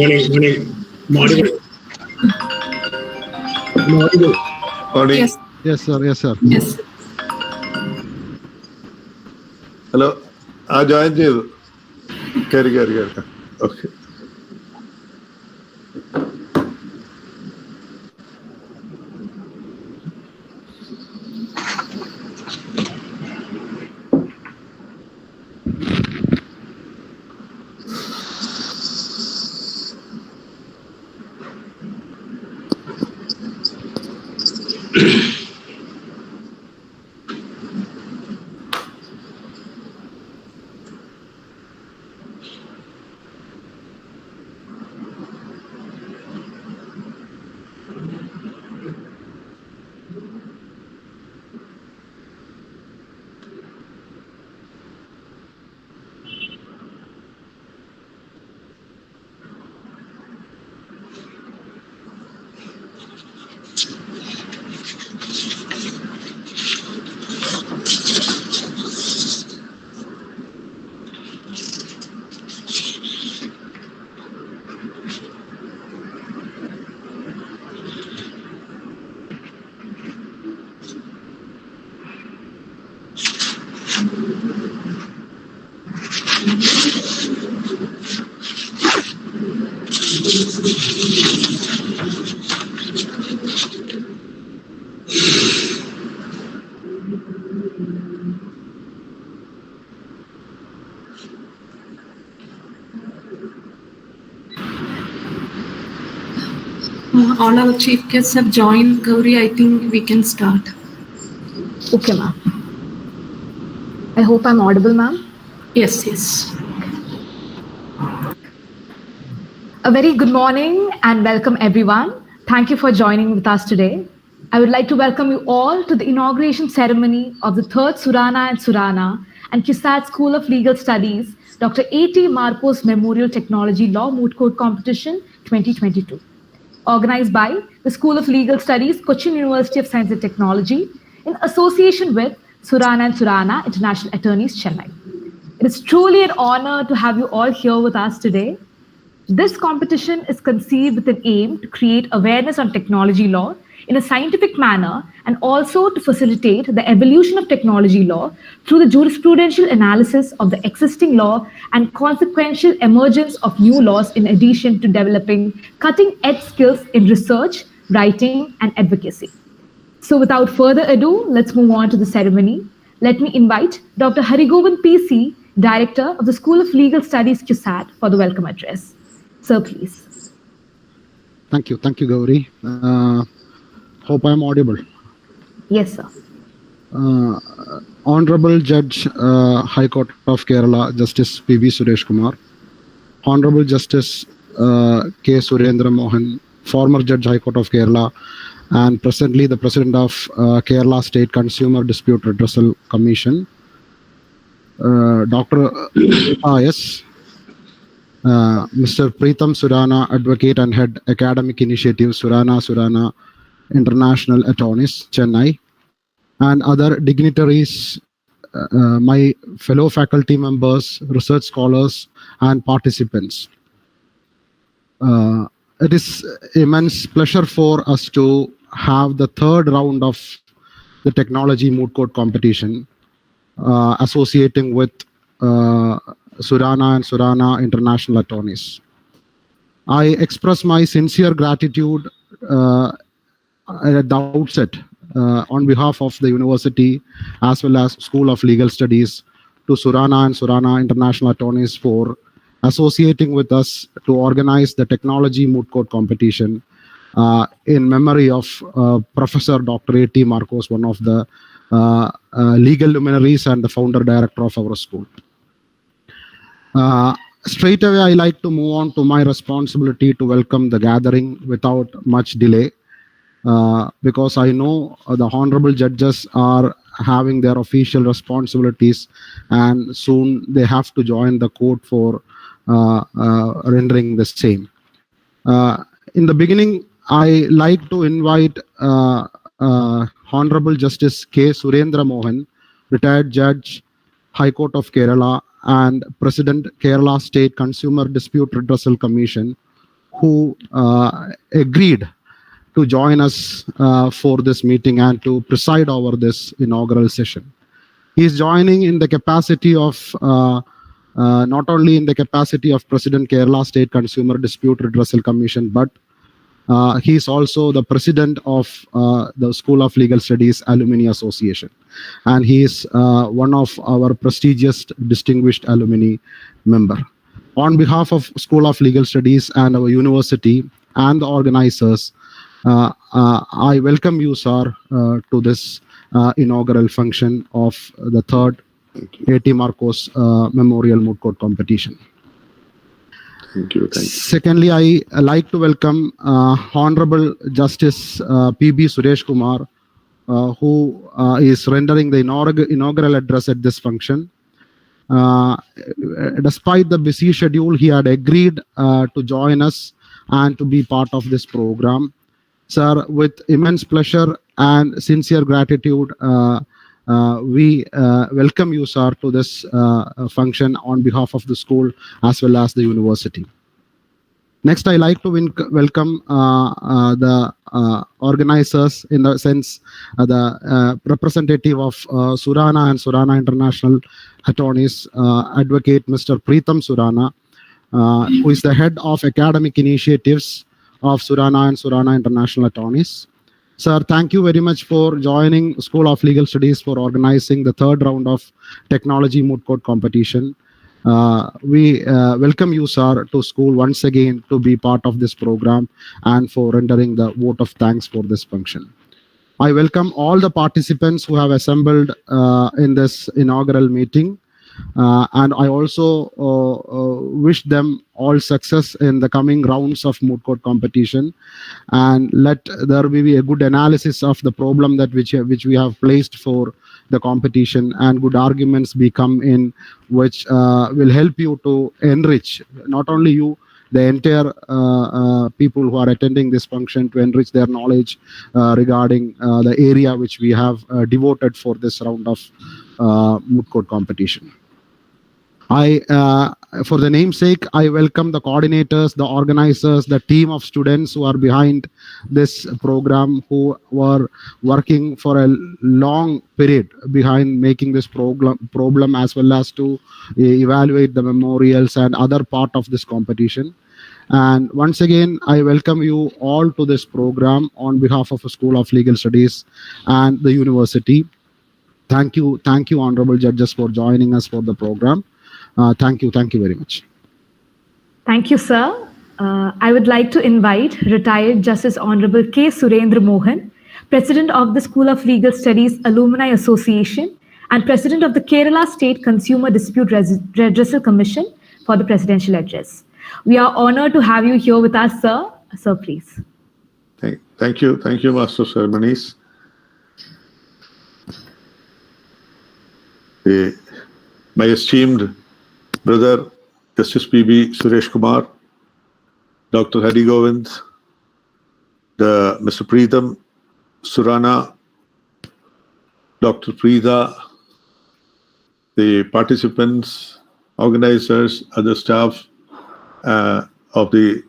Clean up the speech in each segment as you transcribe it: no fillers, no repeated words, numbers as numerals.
Morning. Yes. Yes, sir. Yes, sir. Yes. Hello. Join you. Carry. Okay. All our chief guests have joined. Gauri, I think we can start. Okay, ma'am. I hope I'm audible, ma'am. Yes. A very good morning and welcome, everyone. Thank you for joining with us today. I would like to welcome you all to the inauguration ceremony of the 3rd Surana and CUSAT School of Legal Studies, Dr.AT Markose Memorial Technology Law Moot Court Competition 2022, organized by the School of Legal Studies, Cochin University of Science and Technology, in association with Surana International Attorneys, Chennai. It is truly an honor to have you all here with us today. This competition is conceived with an aim to create awareness on technology law in a scientific manner and also to facilitate the evolution of technology law through the jurisprudential analysis of the existing law and consequential emergence of new laws, in addition to developing cutting-edge skills in research, writing, and advocacy. So without further ado, let's move on to the ceremony. Let me invite Dr. Harigovind PC, Director of the School of Legal Studies, CUSAT, for the welcome address. Sir, please. Thank you, Gauri. Hope I'm audible. Yes, sir. Honorable Judge, High Court of Kerala, Justice P.B. Suresh Kumar, Honorable Justice K. Surendra Mohan, former Judge, High Court of Kerala, and presently the President of Kerala State Consumer Dispute Redressal Commission, Dr. Yes. Mr. Preetam Surana, Advocate and Head Academic Initiative, Surana International Attorneys, Chennai, and other dignitaries, my fellow faculty members, research scholars, and participants. It is immense pleasure for us to have the 3rd round of the technology moot court competition associating with Surana and Surana International Attorneys. I express my sincere gratitude at the outset on behalf of the university as well as School of Legal Studies to Surana and Surana International Attorneys for associating with us to organize the technology moot court competition in memory of Professor Dr.AT Markose, one of the legal luminaries and the founder director of our school. Straight away, I like to move on to my responsibility to welcome the gathering without much delay, because I know the honorable judges are having their official responsibilities and soon they have to join the court for rendering the same. In the beginning, I like to invite Honorable Justice K. Surendra Mohan, retired Judge, High Court of Kerala, and President, Kerala State Consumer Dispute Redressal Commission, who agreed to join us for this meeting and to preside over this inaugural session. He is joining in the capacity of not only in the capacity of President Kerala State Consumer Dispute Redressal Commission, but he is also the president of the School of Legal Studies Alumni Association, and he is one of our prestigious distinguished alumni member. On behalf of School of Legal Studies and our university and the organizers, I welcome you, sir, to this inaugural function of the third AT Markose Memorial Moot Court Competition. Thank you. Secondly, I like to welcome Honorable Justice P.B. Suresh Kumar, who is rendering the inaugural address at this function. Despite the busy schedule, he had agreed to join us and to be part of this program. Sir, with immense pleasure and sincere gratitude, we welcome you, sir, to this function on behalf of the school as well as the university. Next, I like to welcome the organizers, in the sense the representative of Surana and Surana International Attorneys, Advocate Mr. Preetam Surana, who is the head of academic initiatives of Surana and Surana International Attorneys. Sir, thank you very much for joining School of Legal Studies for organizing the third round of Technology Moot Court Competition. We welcome you, sir, to school once again to be part of this program and for rendering the vote of thanks for this function. I welcome all the participants who have assembled in this inaugural meeting. And I also wish them all success in the coming rounds of Moot Court competition, and let there be a good analysis of the problem that which we have placed for the competition, and good arguments become in, which will help you to enrich not only you, the entire people who are attending this function, to enrich their knowledge regarding the area which we have devoted for this round of Moot Court competition. For the namesake, I welcome the coordinators, the organizers, the team of students who are behind this program, who were working for a long period behind making this problem, as well as to evaluate the memorials and other part of this competition. And once again, I welcome you all to this program on behalf of the School of Legal Studies and the university. Thank you, honorable judges, for joining us for the program. Thank you very much. Thank you, sir. I would like to invite retired Justice Honorable K. Surendra Mohan, President of the School of Legal Studies Alumni Association and President of the Kerala State Consumer Dispute Redressal Commission, for the presidential address. We are honored to have you here with us, sir. Sir, please. Thank you, Master of Ceremonies. My esteemed brother, Justice P.B. Suresh Kumar, Dr. Harigovind, Mr. Preetam, Surana, Dr. Preetha, the participants, organizers, other staff of the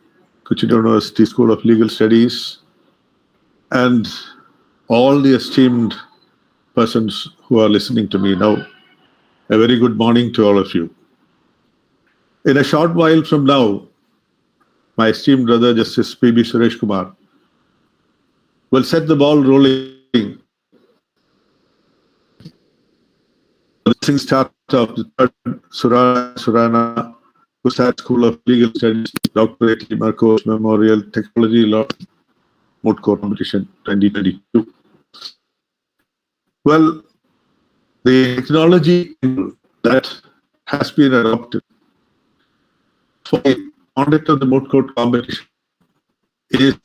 CUSAT University School of Legal Studies, and all the esteemed persons who are listening to me now. A very good morning to all of you. In a short while from now, my esteemed brother, Justice P.B. Suresh Kumar, will set the ball rolling. The start of the third Surana CUSAT School of Legal Studies, Dr.AT Markose Memorial Technology Law Moot Court Competition 2022. Well, the technology that has been adopted for the conduct of the Moot Court competition is,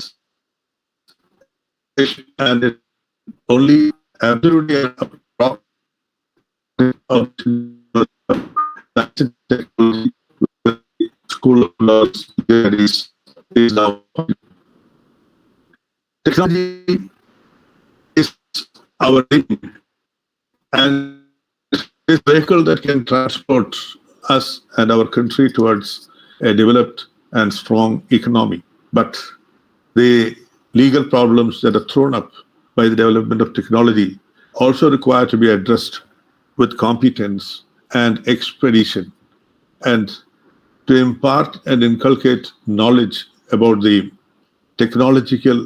and it only absolutely of technology. School of Law is now. Technology is our aim, and this vehicle that can transport us and our country towards a developed and strong economy. but the legal problems that are thrown up by the development of technology also require to be addressed with competence and expedition, and to impart and inculcate knowledge about the technological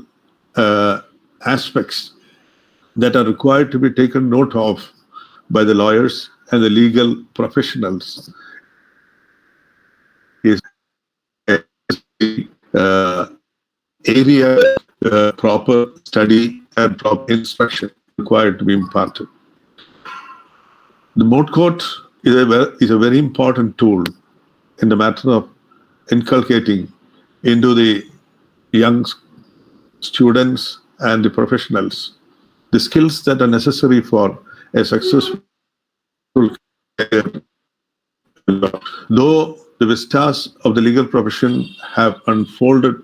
aspects that are required to be taken note of by the lawyers and the legal professionals is area proper study and proper instruction required to be imparted. The Moot Court is a very important tool in the matter of inculcating into the young students and the professionals the skills that are necessary for a successful career. Though the vistas of the legal profession have unfolded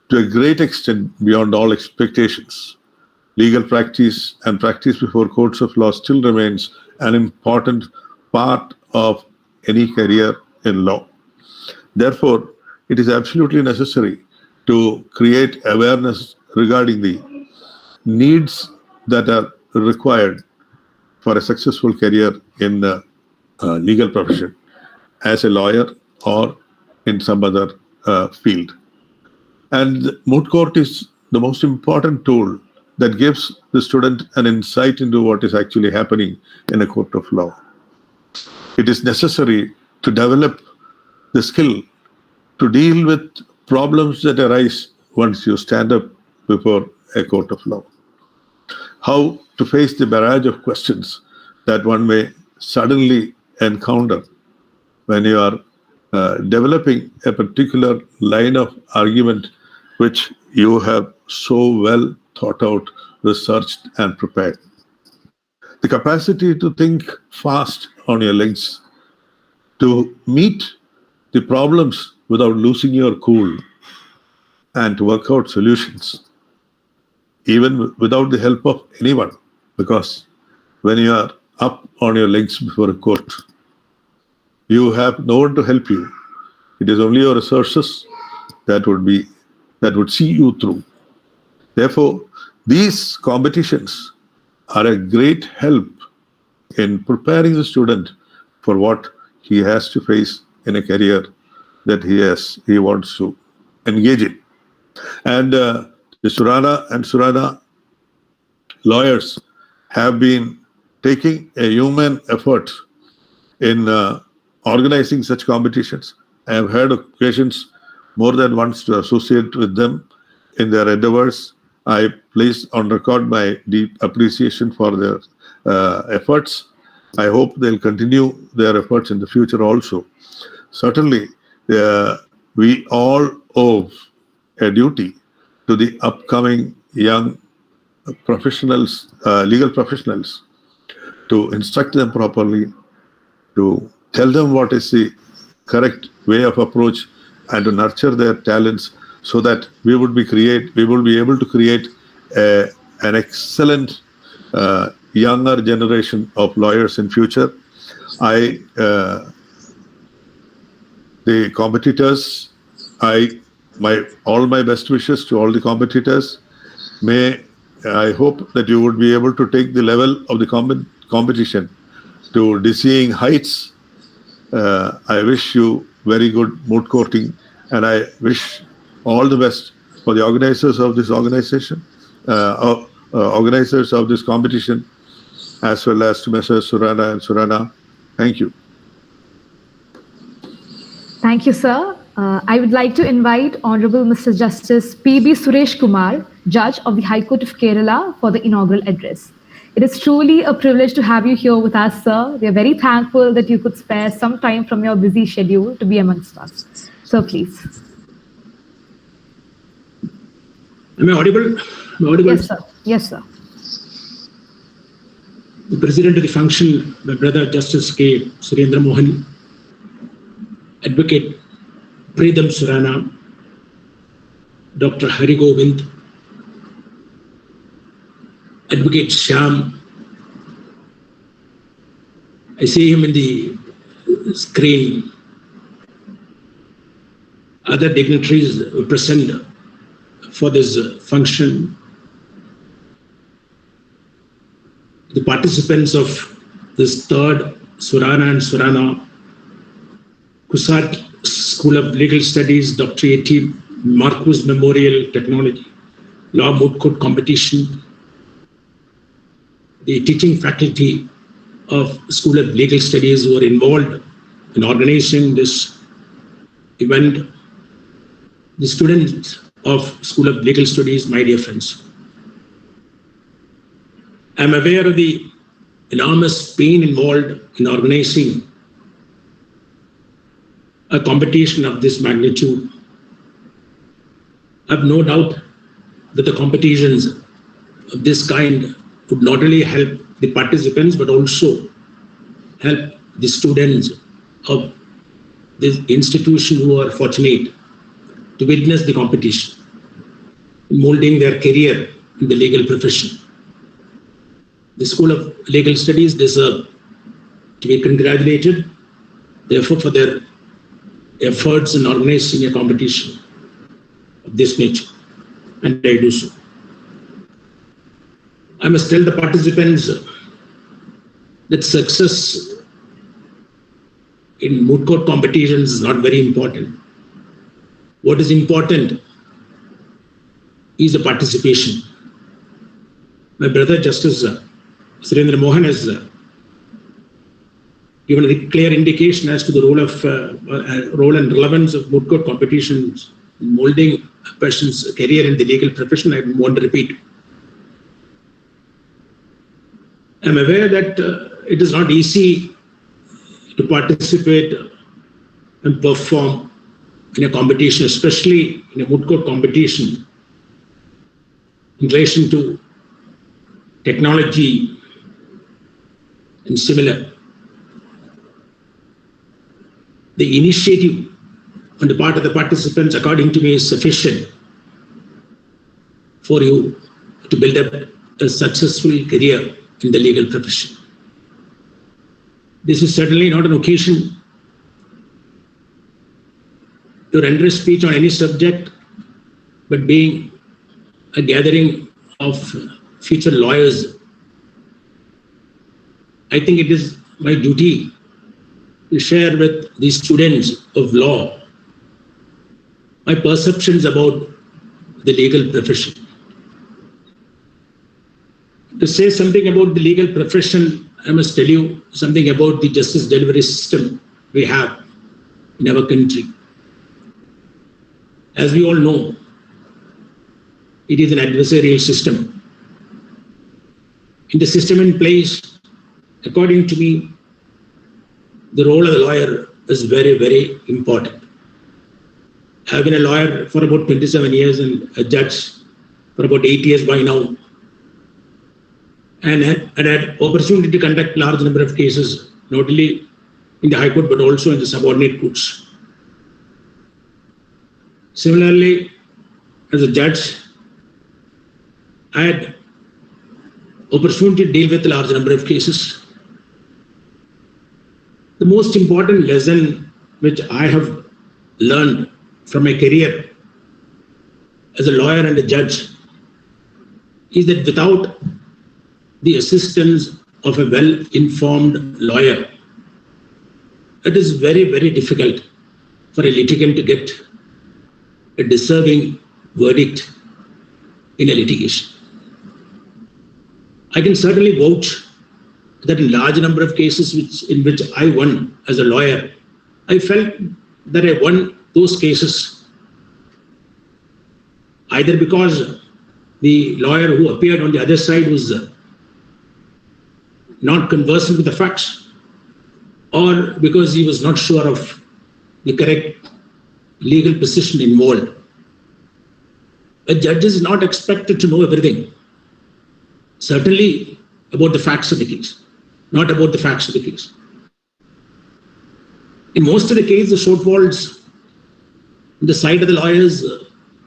to a great extent beyond all expectations, legal practice and practice before courts of law still remains an important part of any career in law. Therefore, it is absolutely necessary to create awareness regarding the needs that are required for a successful career in the legal profession as a lawyer or in some other field. And the Moot Court is the most important tool that gives the student an insight into what is actually happening in a court of law. It is necessary to develop the skill to deal with problems that arise once you stand up before a court of law. How to face the barrage of questions that one may suddenly encounter when you are developing a particular line of argument which you have so well thought out, researched, and prepared. The capacity to think fast on your legs, to meet the problems without losing your cool, and to work out solutions, even without the help of anyone, because when you are up on your legs before a court, you have no one to help you. It is only your resources that would see you through. Therefore, these competitions are a great help in preparing the student for what he has to face in a career that he wants to engage in. And the Surana and Surana lawyers have been taking a human effort in organizing such competitions. I have had occasions more than once to associate with them in their endeavors. I place on record my deep appreciation for their efforts. I hope they'll continue their efforts in the future also. Certainly, we all owe a duty to the upcoming young professionals, legal professionals, to instruct them properly, to tell them what is the correct way of approach, and to nurture their talents so that we will be able to create an excellent younger generation of lawyers in future. The competitors, all my best wishes to all the competitors. I hope that you would be able to take the level of the competition to dizzying heights. I wish you very good moot courting, and I wish all the best for the organizers of this organization, organizers of this competition, as well as to Messrs. Surana and Surana. Thank you. Thank you, sir. I would like to invite Honorable Mr. Justice P.B. Suresh Kumar, Judge of the High Court of Kerala, for the inaugural address. It is truly a privilege to have you here with us, sir. We are very thankful that you could spare some time from your busy schedule to be amongst us. Sir, please. Am I audible? Yes, sir. Yes, sir. The President of the function, my brother Justice K. Surendra Mohan, Advocate Preetam Surana, Dr. Harigovind, Advocate Shyam. I see him in the screen. other dignitaries present for this function, the participants of this third Surana and Surana CUSAT School of Legal Studies Dr.AT Markose Memorial Technology Law Moot Court Competition, the teaching faculty of School of Legal Studies who are involved in organizing this event, the students of School of Legal Studies, my dear friends. I am aware of the enormous pain involved in organizing a competition of this magnitude. I have no doubt that the competitions of this kind would not only help the participants but also help the students of this institution who are fortunate to witness the competition, molding their career in the legal profession. The School of Legal Studies deserve to be congratulated, therefore, for their efforts in organizing a competition of this nature, and I do so. I must tell the participants that success in moot court competitions is not very important. What is important is the participation. My brother Justice Surendra Mohan has given a clear indication as to the role and relevance of moot court competitions in molding a person's career in the legal profession. I want to repeat. I'm aware that it is not easy to participate and perform in a competition, especially in a moot court competition in relation to technology and similar. The initiative on the part of the participants, according to me, is sufficient for you to build up a successful career in the legal profession. This is certainly not an occasion to render a speech on any subject, but being a gathering of future lawyers, I think it is my duty to share with the students of law my perceptions about the legal profession. To say something about the legal profession, I must tell you something about the justice delivery system we have in our country. As we all know, it is an adversarial system. In the system in place, according to me, the role of the lawyer is very, very important. I have been a lawyer for about 27 years and a judge for about 8 years by now, and had opportunity to conduct large number of cases, not only in the High Court but also in the subordinate courts. Similarly, as a judge, I had opportunity to deal with a large number of cases. The most important lesson which I have learned from my career as a lawyer and a judge is that without the assistance of a well-informed lawyer, it is very, very difficult for a litigant to get a deserving verdict in a litigation. I can certainly vouch that in large number of cases in which I won as a lawyer, I felt that I won those cases either because the lawyer who appeared on the other side was not conversant with the facts, or because he was not sure of the correct legal position involved. A judge is not expected to know everything, certainly about the facts of the case, not about the facts of the case. In most of the cases, the shortfalls on the side of the lawyers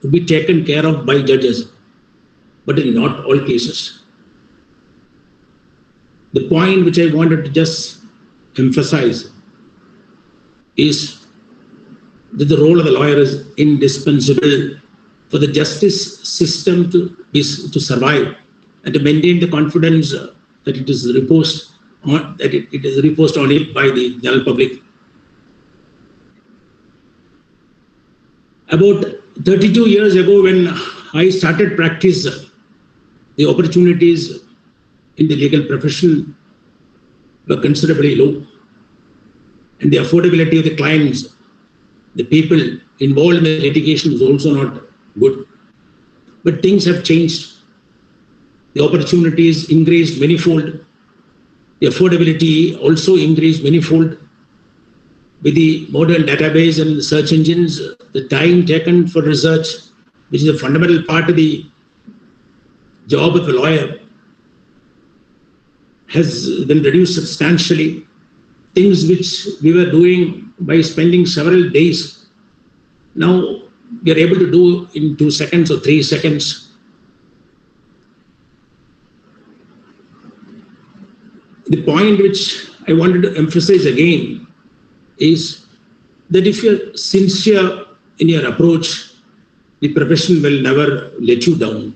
will be taken care of by judges, but in not all cases. The point which I wanted to just emphasize is that the role of the lawyer is indispensable for the justice system to survive and to maintain the confidence that it is reposed on it by the general public. About 32 years ago, when I started practice, the opportunities in the legal profession were considerably low, and the affordability of the clients, the people involved in the litigation, was also not good. But things have changed. The opportunities increased manifold. The affordability also increased manifold. With the modern database and search engines, the time taken for research, which is a fundamental part of the job of a lawyer, has been reduced substantially. Things which we were doing by spending several days, now we are able to do in 2 seconds or 3 seconds. The point which I wanted to emphasize again is that if you're sincere in your approach, the profession will never let you down.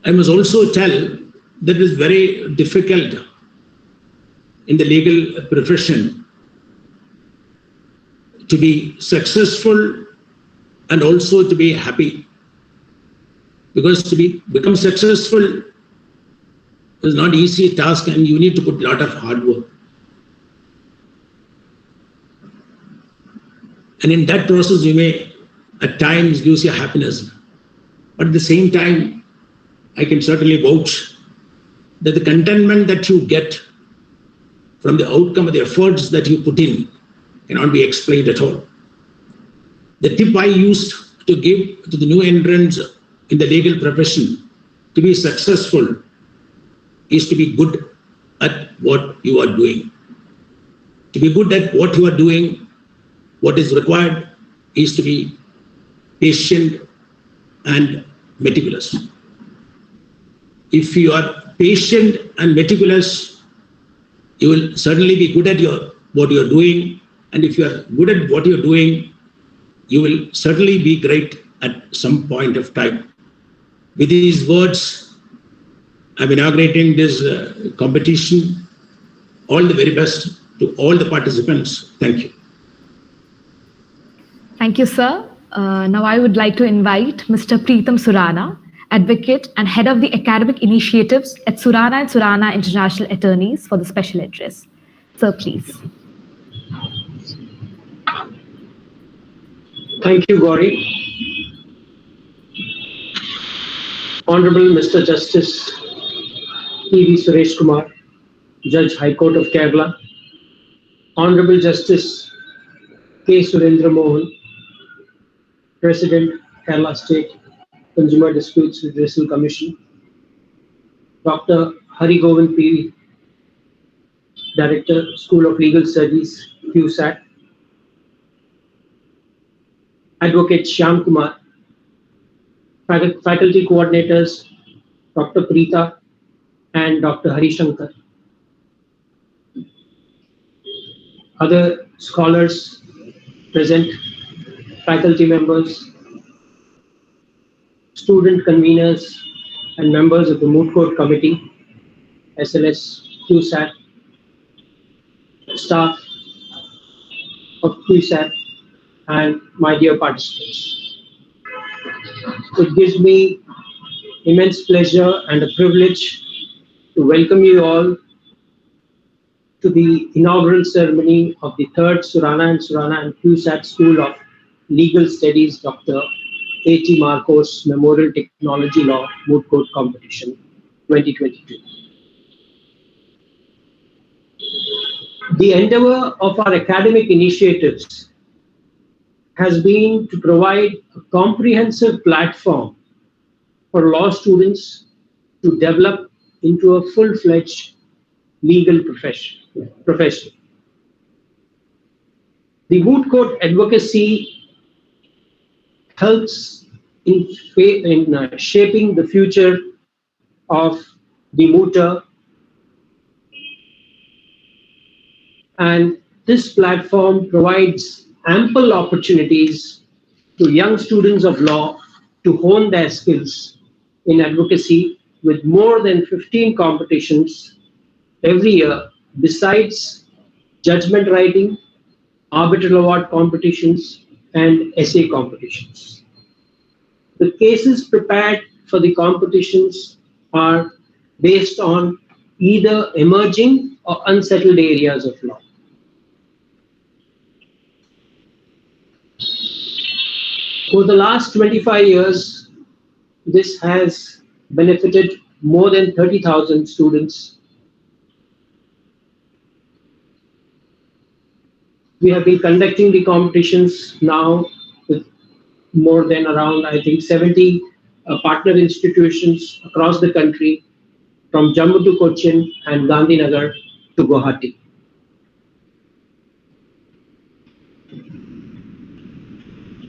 I must also tell that it is very difficult in the legal profession to be successful and also to be happy. Because to become successful is not an easy task, and you need to put a lot of hard work. And in that process, you may at times lose your happiness. But at the same time, I can certainly vouch that the contentment that you get from the outcome of the efforts that you put in cannot be explained at all. The tip I used to give to the new entrants in the legal profession to be successful is to be good at what you are doing. To be good at what you are doing, what is required is to be patient and meticulous. If you are patient and meticulous, you will certainly be good at what you are doing. And if you are good at what you are doing, you will certainly be great at some point of time. With these words, I'm inaugurating this competition. All the very best to all the participants. Thank you. Thank you, sir. Now I would like to invite Mr. Preetam Surana, Advocate and Head of the Academic Initiatives at Surana and Surana International Attorneys, for the special address. Sir, please. Thank you, Gauri. Honorable Mr. Justice P.V. Suresh Kumar, Judge High Court of Kerala. Honorable Justice K. Surendra Mohan, President, Kerala State Consumer Disputes Redressal Commission. Dr. Harigovind P. Director, School of Legal Studies, CUSAT. Advocate Shyam Kumar. Faculty coordinators, Dr. Preetha and Dr. Harishankar. Other scholars present, faculty members, student conveners, and members of the Moot Court Committee, SLS, CUSAT, staff of CUSAT, and my dear participants. It gives me immense pleasure and a privilege to welcome you all to the inaugural ceremony of the 3rd Surana and CUSAT School of Legal Studies Dr.AT Markose Memorial Technology Law Moot Court Competition 2022. The endeavor of our academic initiatives has been to provide a comprehensive platform for law students to develop into a full-fledged legal profession. The Moot Court advocacy helps in shaping the future of the mooter and this platform provides ample opportunities to young students of law to hone their skills in advocacy with more than 15 competitions every year, besides judgment writing, arbitral award competitions, and essay competitions. The cases prepared for the competitions are based on either emerging or unsettled areas of law. For the last 25 years, this has benefited more than 30,000 students. We have been conducting the competitions now with more than around, I think, 70 partner institutions across the country, from Jammu to Cochin and Gandhinagar to Guwahati.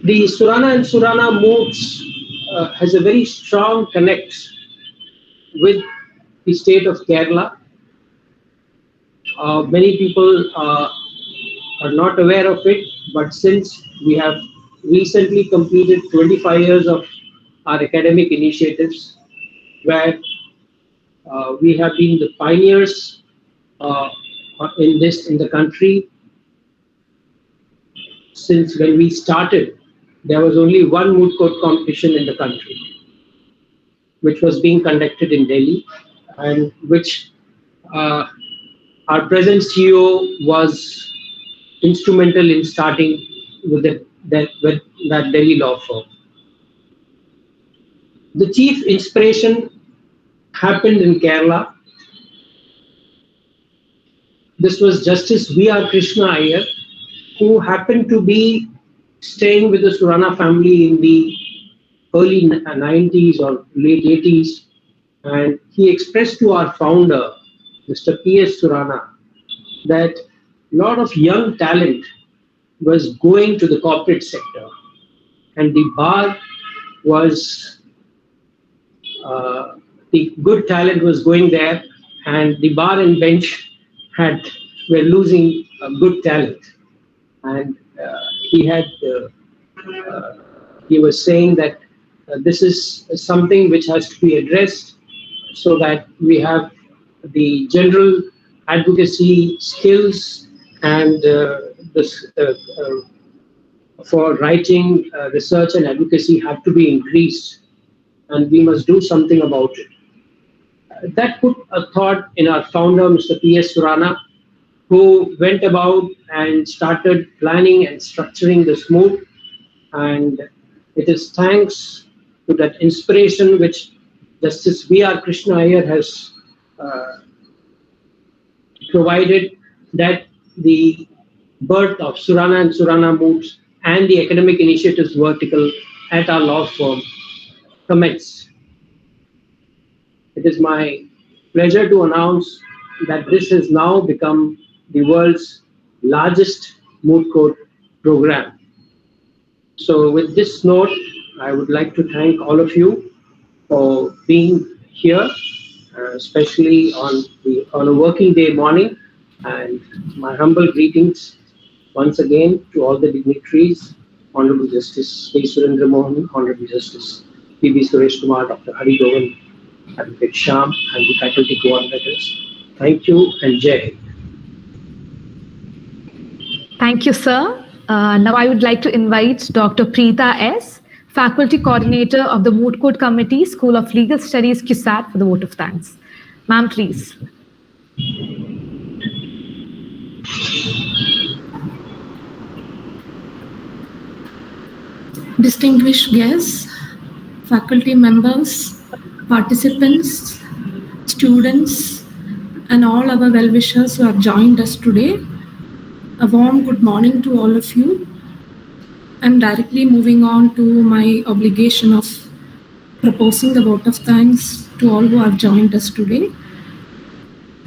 The Surana and Surana Moots has a very strong connect with the state of Kerala. Many people are not aware of it, but since we have recently completed 25 years of our academic initiatives, where we have been the pioneers in the country. Since when we started, there was only one moot court competition in the country, which was being conducted in Delhi, and which our present CEO was instrumental in starting with that Delhi law firm. The chief inspiration happened in Kerala. This was Justice V.R. Krishna Iyer, who happened to be staying with the Surana family in the early 90s or late 80s, and he expressed to our founder, Mr. P.S. Surana, that a lot of young talent was going to the corporate sector, and the bar was, the good talent was going there, and the bar and bench were losing good talent. And he was saying that this is something which has to be addressed so that we have the general advocacy skills and for writing, research and advocacy have to be increased, and we must do something about it. That put a thought in our founder, Mr. P.S. Surana, who went about and started planning and structuring this move. And it is thanks to that inspiration which Justice V.R. Krishna Iyer has provided, that the birth of Surana and Surana Moots and the academic initiatives vertical at our law firm commenced. It is my pleasure to announce that this has now become the world's largest moot court program. So with this note, I would like to thank all of you for being here, especially on a working day morning, and my humble greetings once again to all the dignitaries, Honorable Justice P. Surendra Mohan, Honorable Justice P.B. Suresh Kumar, Dr. Harigovind, Advocate Sham, and the faculty coordinators. Thank you and Jai. Thank you, sir. Now I would like to invite Dr. Preetha S., Faculty Coordinator of the Moot Court Committee, School of Legal Studies, CUSAT, for the vote of thanks. Ma'am, please. Distinguished guests, faculty members, participants, students, and all our well-wishers who have joined us today, a warm good morning to all of you. I'm directly moving on to my obligation of proposing the vote of thanks to all who have joined us today.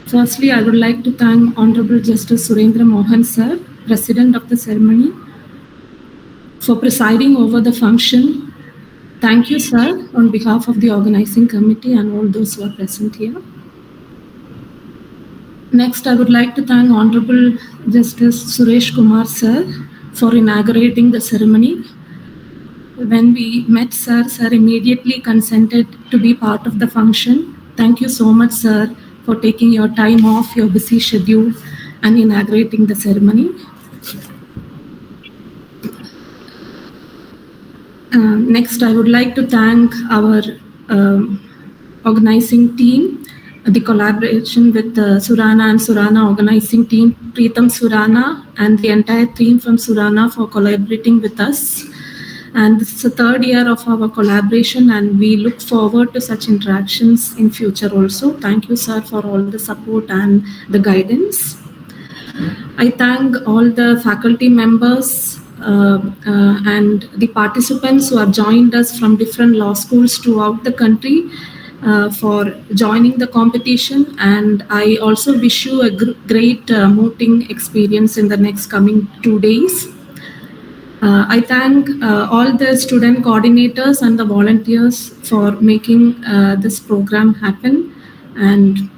Firstly, I would like to thank Honorable Justice Surendra Mohan, sir, President of the ceremony, for presiding over the function. Thank you, sir, on behalf of the organizing committee and all those who are present here. Next, I would like to thank Honorable Justice Suresh Kumar sir for inaugurating the ceremony. When we met sir immediately consented to be part of the function. Thank you so much, sir, for taking your time off your busy schedule and inaugurating the ceremony. Next, I would like to thank our organizing team, the collaboration with the Surana and Surana organizing team, Preetam Surana, and the entire team from Surana for collaborating with us. And this is the third year of our collaboration, and we look forward to such interactions in future also. Thank you, sir, for all the support and the guidance. I thank all the faculty members and the participants who have joined us from different law schools throughout the country for joining the competition, and I also wish you a great mooting experience in the next coming 2 days. I thank all the student coordinators and the volunteers for making this program happen, and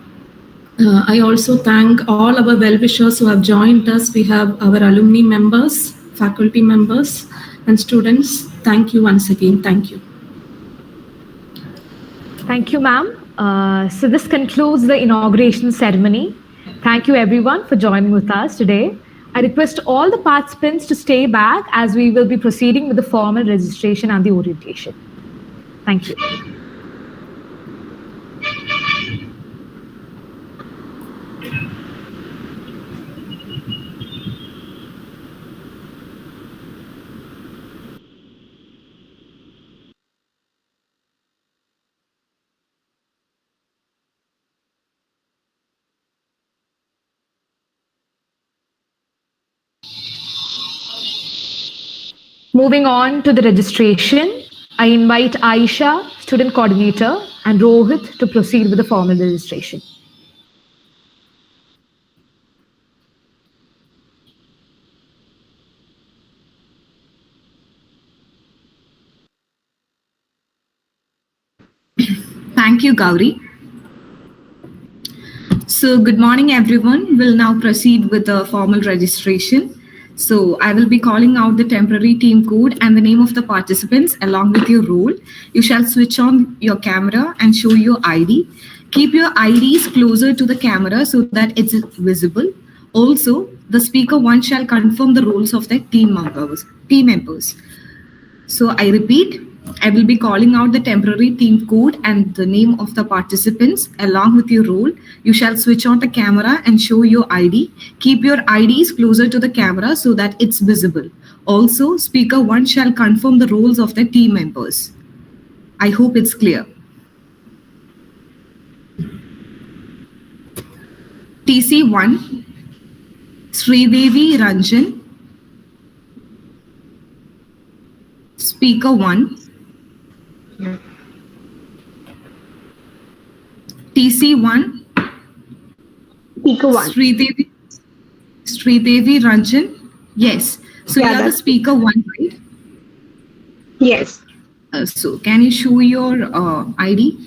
I also thank all our well-wishers who have joined us. We have our alumni members, faculty members, and students. Thank you once again. Thank you. Thank you, ma'am. So this concludes the inauguration ceremony. Thank you, everyone, for joining with us today. I request all the participants to stay back as we will be proceeding with the formal registration and the orientation. Thank you. Moving on to the registration, I invite Aisha, student coordinator, and Rohit to proceed with the formal registration. Thank you, Gauri. So good morning, everyone. We'll now proceed with the formal registration. So I will be calling out the temporary team code and the name of the participants along with your role. You shall switch on your camera and show your ID. Keep your IDs closer to the camera so that it's visible. Also, the speaker one shall confirm the roles of the team members. So I repeat, I will be calling out the temporary team code and the name of the participants along with your role. You shall switch on the camera and show your ID. Keep your IDs closer to the camera so that it's visible. Also, speaker one shall confirm the roles of the team members. I hope it's clear. TC1, Sridevi Ranjan. Speaker 1. TC1. Speaker 1. Sridevi Ranjan. Yes. So yeah, you are the speaker 1, right? Yes. So can you show your ID?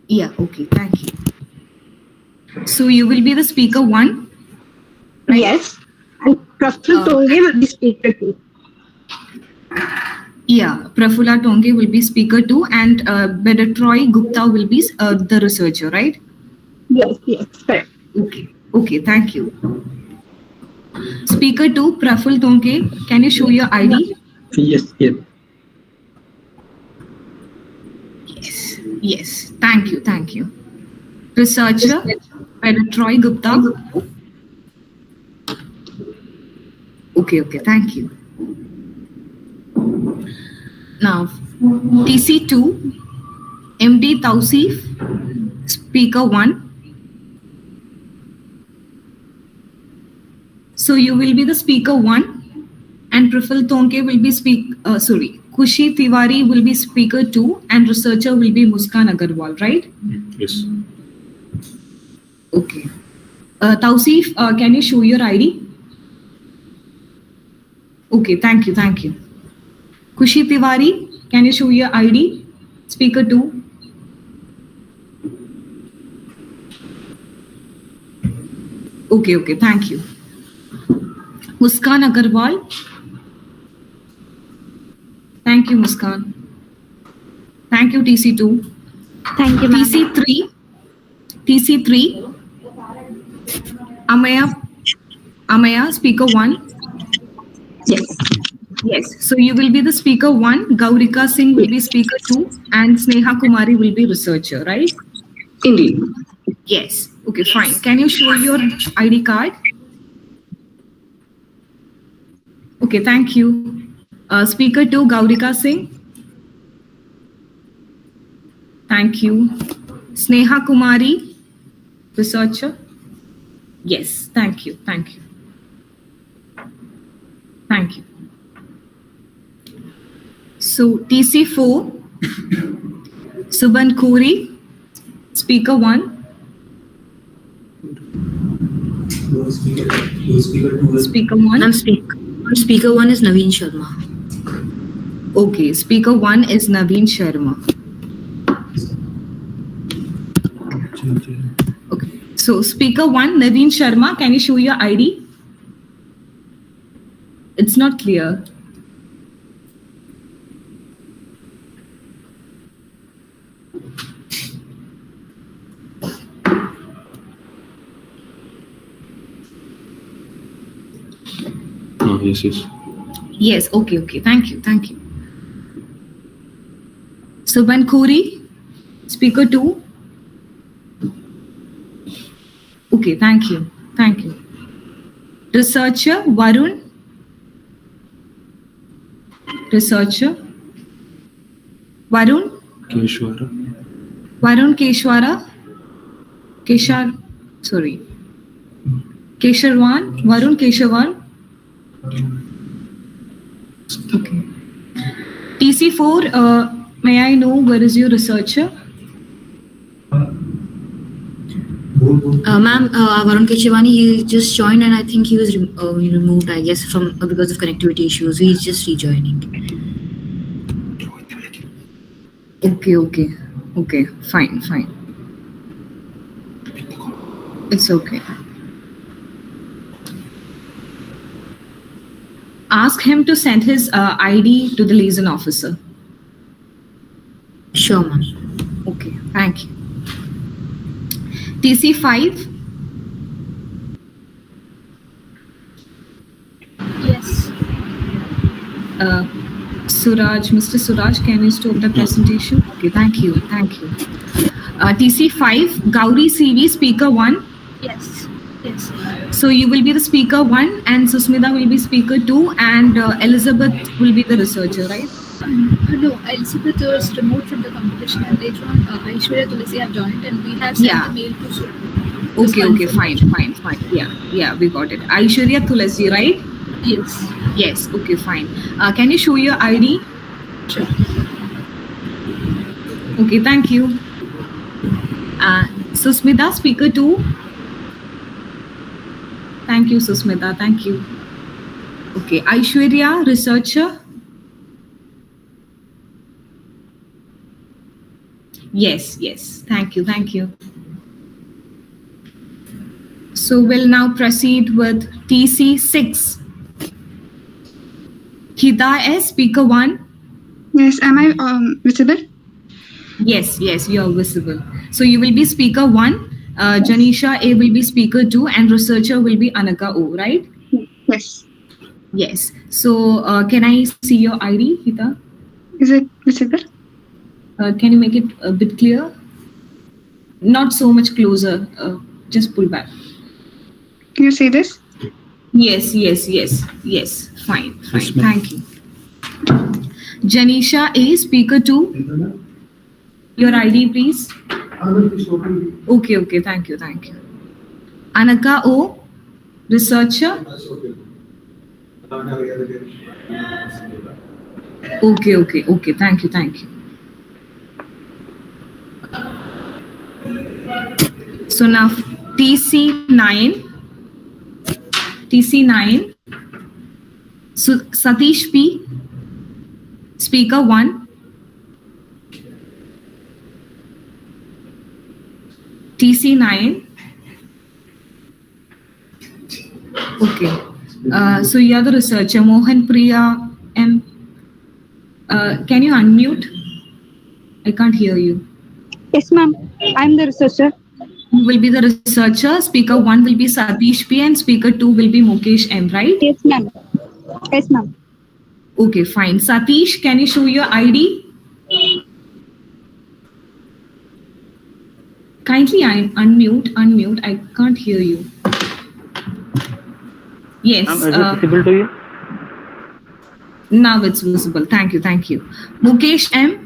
Yeah, okay, thank you. So you will be the speaker 1? Right? Yes. And Praful Tonge will be speaker 2. Yeah, Prafula Tonge will be speaker 2 and Bedatroy Gupta will be the researcher, right? Yes, correct. Okay, thank you. Speaker 2, Praful Tonge, can you show your ID? Yes. Yes, thank you. Researcher, Bedatroy Gupta. Okay, thank you. Now, TC2, MD Tausif, speaker 1. So you will be the speaker 1 and Praful Tonke will be Kushi Tiwari will be speaker 2 and researcher will be Muskan Agarwal, right? Yes. Okay. Tausif, can you show your ID? Okay, thank you. Kushi Tiwari. Can you show your ID? Speaker 2. Okay, thank you. Muskan Agarwal. Thank you, Muskan. Thank you, TC2. Thank you, ma'am. TC3. Amaya, speaker 1. Yes. So you will be the speaker 1. Gaurika Singh will be speaker 2. And Sneha Kumari will be researcher, right? Indeed. Yes. Okay, fine. Can you show your ID card? Okay, thank you. Speaker 2, Gaurika Singh. Thank you. Sneha Kumari, researcher. Yes, thank you. Thank you. So TC4, Suban Khuri, speaker 1. Speaker 1. Speaker 1 is Naveen Sharma. Okay, speaker 1 is Naveen Sharma. Okay, so speaker 1, Naveen Sharma, can you show your ID? It's not clear. Yes. Yes, okay. Thank you. Suban Khuri, speaker 2. Okay, thank you. Researcher Varun. Varun Keshwara. Kesharwan. Varun Keshavan. Okay. TC4, may I know where is your researcher? Ma'am, Varun Kechewani, he just joined and I think he was removed, I guess, from because of connectivity issues. He's just rejoining. Okay. Fine. It's okay. Ask him to send his ID to the liaison officer. Sure, ma'am. Okay, thank you. TC5. Yes. Mr. Suraj, can you stop the presentation? Okay, thank you. TC5, Gauri CV, speaker 1. Yes. So you will be the speaker 1 and Susmita will be speaker 2 and Elizabeth will be the researcher, right? No, Elizabeth was removed from the competition and later on Aishwarya Tulasi have joined and we have sent the mail to Surendra. Okay, fine. Yeah, we got it. Aishwarya Tulasi, right? Yes, okay, fine. Can you show your ID? Sure. Okay, thank you. Susmita, speaker 2. Thank you, Susmita. Thank you. Okay, Aishwarya, researcher. Yes. Thank you. So we'll now proceed with TC6. Hita S, speaker 1. Yes, am I visible? Yes, you're visible. So you will be speaker 1. Janisha A will be speaker 2 and researcher will be Anaka O, right? Yes. So can I see your ID, Hita? Is it visible? Can you make it a bit clear? Not so much closer. Just pull back. Can you see this? Yes. Fine. Thank you. Janisha A, speaker 2. Your ID, please. Okay. Thank you. Anaka O, researcher. Okay. Thank you. So now TC9. So Satish P, speaker 1. TC9. Okay. So you're the researcher, Mohan Priya M. Can you unmute? I can't hear you. Yes, ma'am. I'm the researcher. You will be the researcher. Speaker 1 will be Satish P and speaker 2 will be Mukesh M, right? Yes, ma'am. Yes, ma'am. Okay, fine. Satish, can you show your ID? Kindly unmute. I can't hear you. Yes. Is it visible to you? Now it's visible. Thank you. Mukesh M.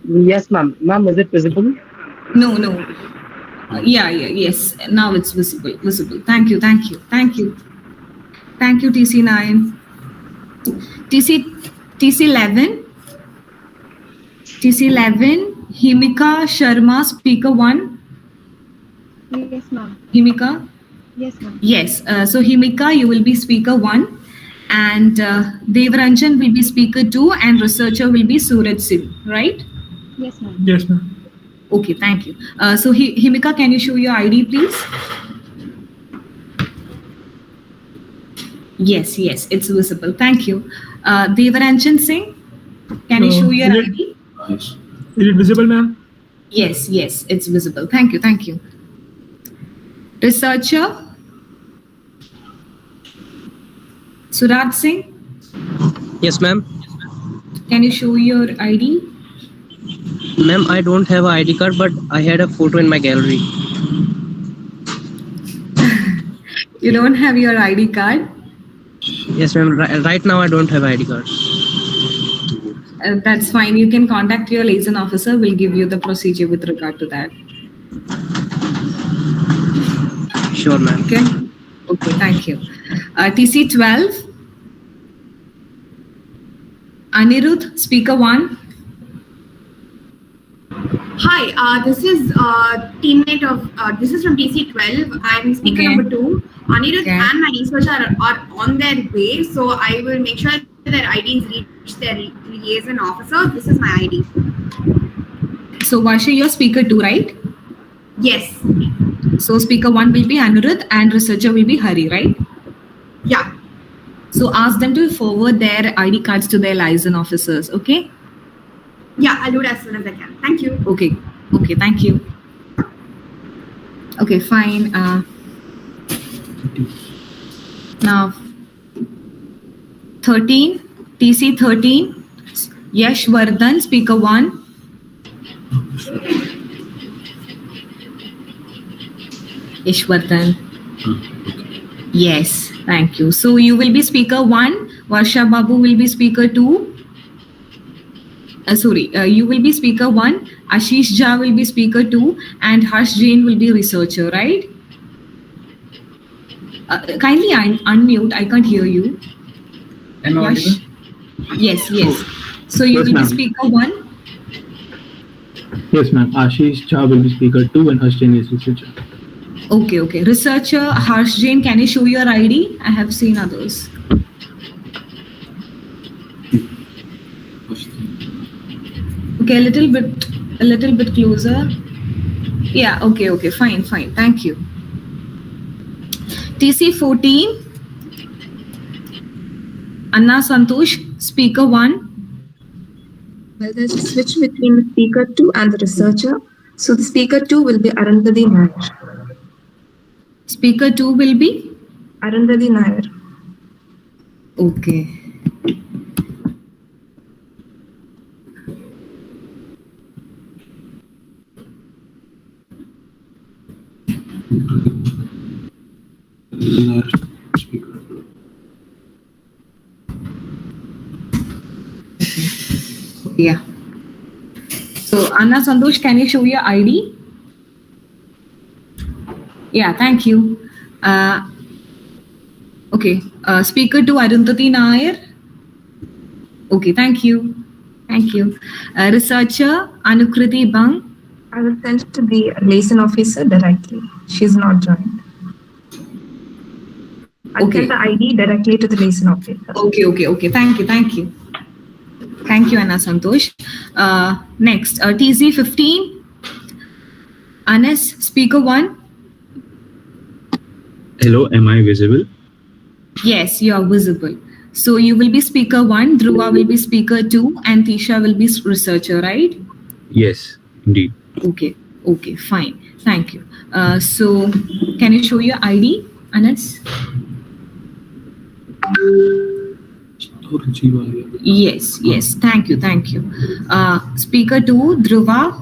Yes, ma'am. Ma'am, is it visible? No. Yes. Now it's visible. Thank you. TC9. TC11. Himika Sharma, speaker 1. Yes, ma'am. Himika? Yes, ma'am. Yes. So Himika, you will be speaker 1. And Devranjan will be speaker 2. And researcher will be Suraj Singh, right? Yes, ma'am. Yes, ma'am. Okay, thank you. So Himika, can you show your ID, please? Yes, it's visible. Thank you. Devranjan Singh, can you show your ID? Is it visible, ma'am? Yes, it's visible. Thank you. Researcher, Suraj Singh. Yes, ma'am. Can you show your ID? Ma'am, I don't have an ID card, but I had a photo in my gallery. You don't have your ID card? Yes, ma'am. Right now, I don't have ID card. That's fine. You can contact your liaison officer. We'll give you the procedure with regard to that. Sure, ma'am. Okay, thank you. TC12. Anirudh, speaker 1. Hi, this is teammate of, this is from TC12. I'm speaker number 2. Anirudh and my researcher are on their way, so I will make sure that IDs reach their liaison officer. This is my ID. So Vashi, you're speaker 2, right? Yes. So speaker 1 will be Anirudh and researcher will be Hari, right? Yeah. So ask them to forward their ID cards to their liaison officers, okay? Yeah, I'll do it as soon as I can. Thank you. Okay, thank you. Okay, fine. Now, 13, TC 13, Yash Vardhan, speaker 1. Yash Vardhan. Yes, thank you. So you will be speaker 1, Varsha Babu will be speaker 2. You will be speaker 1, Ashish Jha will be speaker 2, and Harsh Jain will be researcher, right? Kindly unmute, I can't hear you. Am I audible? Yes. So you will be speaker 1? Yes, ma'am. Ashish Jha will be speaker 2 and Harsh Jain is researcher. Okay. Researcher Harsh Jain, can you show your ID? I have seen others. Okay, a little bit closer. Yeah, okay, fine. Thank you. TC 14, Anna Santosh, speaker 1. Well, there's a switch between the speaker 2 and the researcher. So the speaker 2 will be Arundhati Nair. Speaker 2 will be? Arundhati Nair. Okay. Yeah. So Anna Santosh, can you show your ID? Yeah, thank you. Okay. Speaker 2, Arundhati Nair. Okay, thank you. Researcher Anukriti Bang. I will send to the liaison officer directly. She's not joined. I'll send the ID directly to the liaison officer. Okay. Thank you. Thank you, Anna Santosh. Next, TZ15. Anas, speaker 1. Hello, am I visible? Yes, you are visible. So you will be speaker 1, Dhruva will be speaker 2, and Tisha will be researcher, right? Yes, indeed. Okay, fine. Thank you. So can you show your ID, Anas? Yes. Thank you. Speaker 2, Dhruva.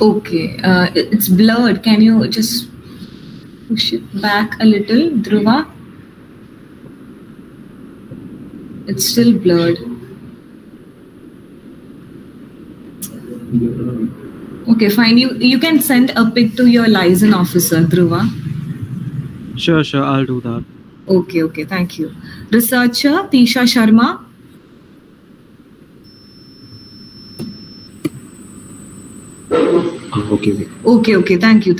Okay, it's blurred. Can you just push it back a little, Dhruva? It's still blurred. Okay, fine. You can send a pic to your liaison officer, Dhruva. Sure, I'll do that. Okay, thank you. Researcher, Tisha Sharma. Okay, thank you.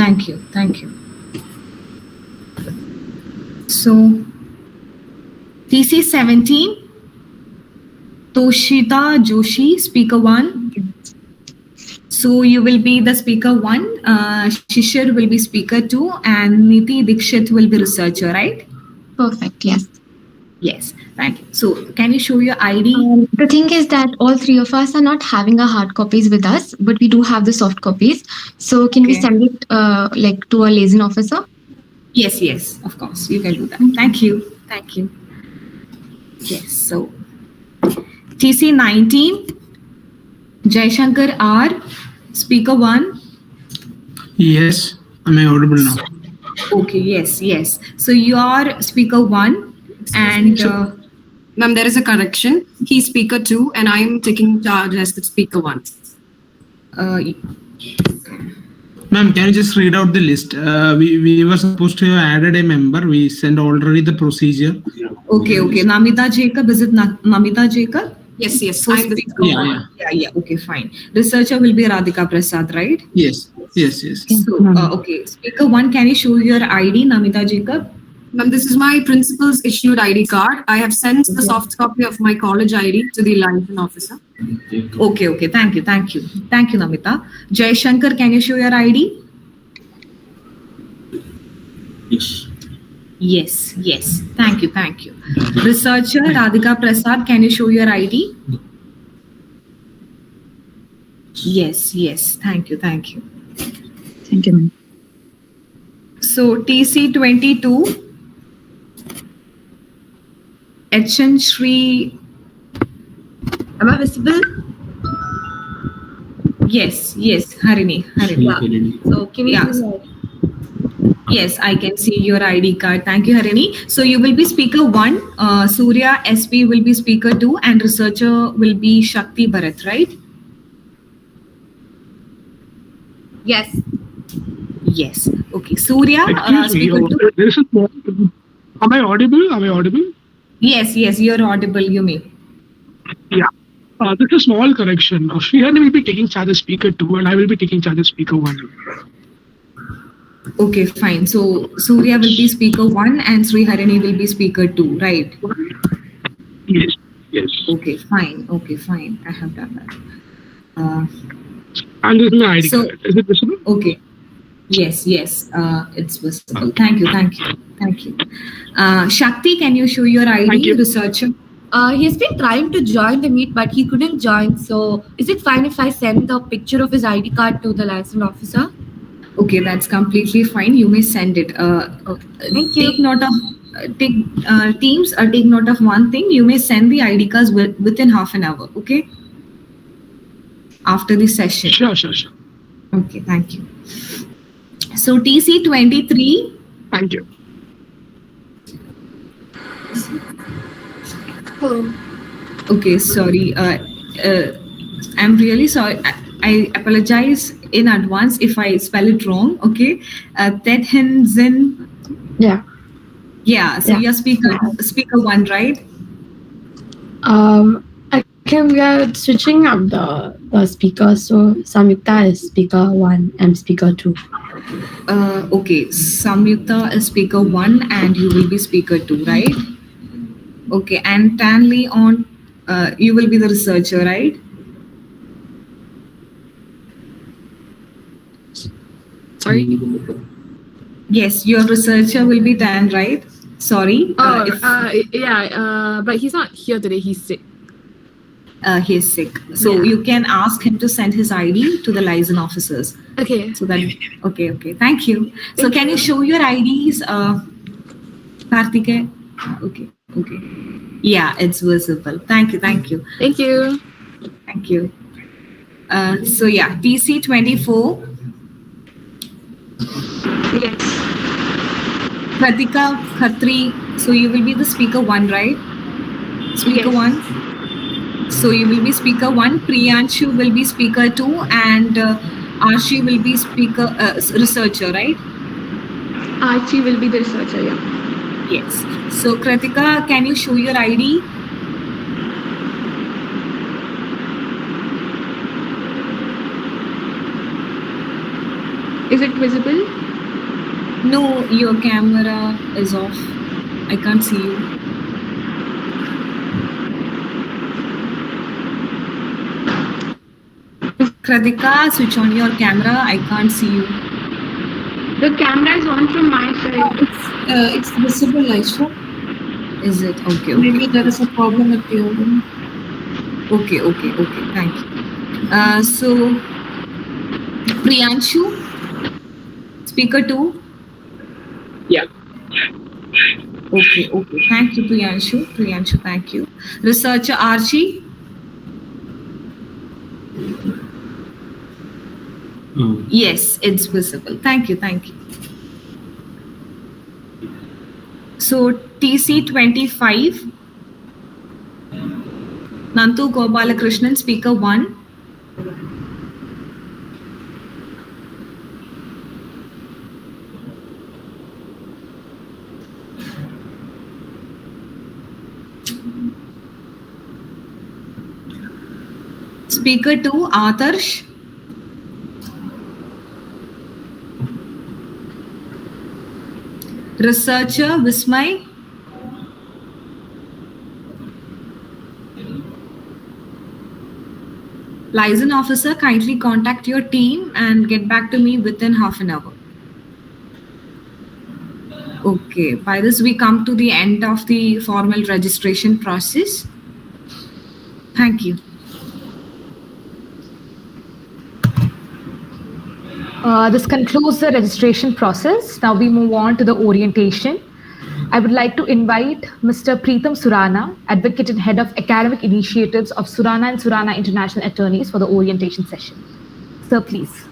So, TC17, Toshita Joshi, speaker 1. So you will be the speaker 1, Shishir will be speaker 2, and Niti Dikshit will be researcher, right? Perfect, yes. Yes, thank you. So can you show your ID? The thing is that all three of us are not having our hard copies with us, but we do have the soft copies. So can we send it to our liaison officer? Yes, of course. You can do that. Thank you. Yes, so TC19, Jaishankar R, speaker 1. Yes, am I audible now? Okay, yes. So you are speaker 1 and... Ma'am, there is a correction. He's speaker 2 and I'm taking charge as the speaker 1. Ma'am, can you just read out the list? We were supposed to have added a member. We sent already the procedure. Okay. Namita Jacob, is it Namita Jacob? Yes. I'm the speaker. Yeah. Okay, fine. Researcher will be Radhika Prasad, right? Yes. So, okay. Speaker 1, can you show your ID, Namita Jacob? Ma'am, this is my principal's issued ID card. I have sent the soft copy of my college ID to the liaison officer. Okay. Thank you, Namita. Jai Shankar, can you show your ID? Yes. Thank you. Researcher Radhika Prasad, can you show your ID? Yes. Thank you. Thank you, ma'am. So TC22, Echan Shri. Am I visible? Yes, Harini. Yeah. So can you see Yes, I can see your ID card. Thank you, Harini. So you will be speaker 1, Surya SP will be speaker 2, and researcher will be Shakti Bharat, right? Yes. Okay, Surya, speaker 2. Am I audible? Yes, you're audible, you may. Yeah. This is a small correction. Sriharini will be taking charge as speaker 2 and I will be taking charge as speaker 1. Okay, fine. So Surya will be speaker 1 and Sriharini will be speaker 2, right? Yes. Okay, fine. I have done that. And this is my ID card. Is it visible? Okay. Yes, it's visible. Thank you. Shakti, can you show your ID, researcher? He's been trying to join the meet, but he couldn't join. So is it fine if I send the picture of his ID card to the liaison officer? Okay, that's completely fine. You may send it. Thank you. Take note of one thing. You may send the ID cards within half an hour, okay? After the session. Sure. Okay, thank you. So TC23. Thank you. Hello. Okay, sorry. I'm really sorry. I apologize in advance if I spell it wrong. Okay, Tedhenzen. Yeah. So you're speaker 1, right? Okay, we are switching up the speakers. So Samyukta is speaker 1 and speaker 2. Okay, Samyukta is speaker 1 and you will be speaker 2, right? Okay, and Tanley you will be the researcher, right? Sorry? Yes, your researcher will be Dan, right? Sorry. But he's not here today. He's sick. He's sick. So you can ask him to send his ID to the liaison officers. Okay. So that okay. Thank you. So can you show your IDs, Karthike? Okay. Yeah, it's visible. Thank you. Thank you. So yeah, TC 24. Yes. Pratika Khatri. So you will be the speaker 1, right? Speaker 1. So you will be speaker 1. Priyanshu will be speaker 2, and Arshi will be researcher, right? Archie will be the researcher, yeah. Yes. So Kritika, can you show your ID? Is it visible? No, your camera is off. I can't see you. Kritika, switch on your camera. I can't see you. The camera is on from my side. It's visible, Aisha. Is it? Okay. Maybe there is a problem with the oven. Okay. Thank you. So, Priyanshu, speaker 2. Yeah. Okay. Thank you, Priyanshu. Thank you. Researcher Archie. Yes, it's visible. Thank you. So TC 25. Nantu Gopalakrishnan, speaker 1. Speaker 2, Adarsh. Researcher Vismay. Liaison officer, kindly contact your team and get back to me within half an hour. Okay, by this we come to the end of the formal registration process. Thank you. This concludes the registration process. Now we move on to the orientation. I would like to invite Mr. Preetam Surana, Advocate and Head of Academic Initiatives of Surana and Surana International Attorneys for the orientation session. Sir, please.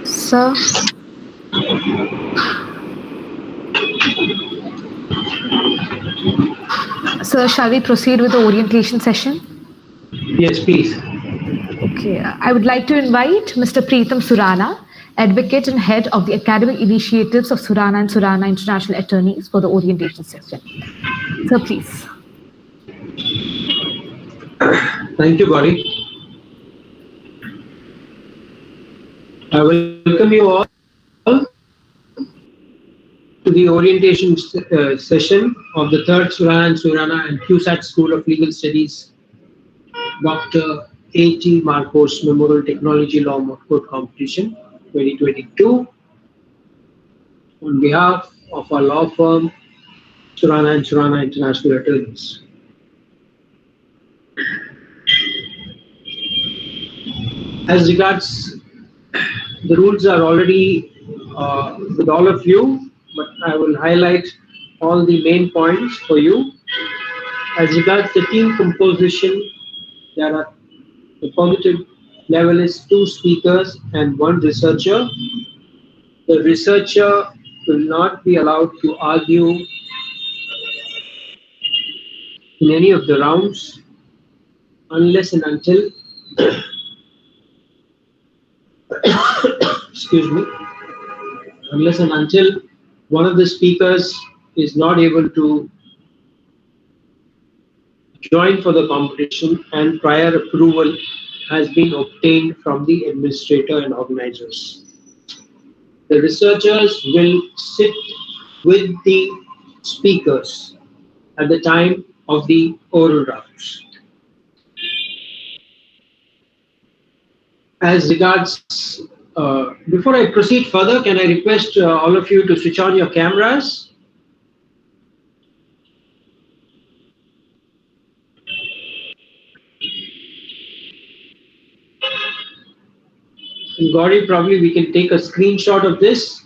Sir. Sir, shall we proceed with the orientation session? Yes, please. Okay, I would like to invite Mr. Preetam Surana, Advocate and Head of the Academic Initiatives of Surana and Surana International Attorneys for the orientation session. Sir, please. Thank you, Gauri. I welcome you all to the orientation session of the third Surana and CUSAT School of Legal Studies, Dr.AT Markose Memorial Technology Law Moot Court Competition 2022 on behalf of our law firm, Surana and Surana International Attorneys. As regards, the rules are already with all of you, but I will highlight all the main points for you. As regards the team composition, the permitted level is 2 speakers and 1 researcher. The researcher will not be allowed to argue in any of the rounds unless and until excuse me, unless and until one of the speakers is not able to join for the competition and prior approval has been obtained from the administrator and organizers. The researchers will sit with the speakers at the time of the oral rounds. As regards, before I proceed further, can I request all of you to switch on your cameras? And Gauri, probably we can take a screenshot of this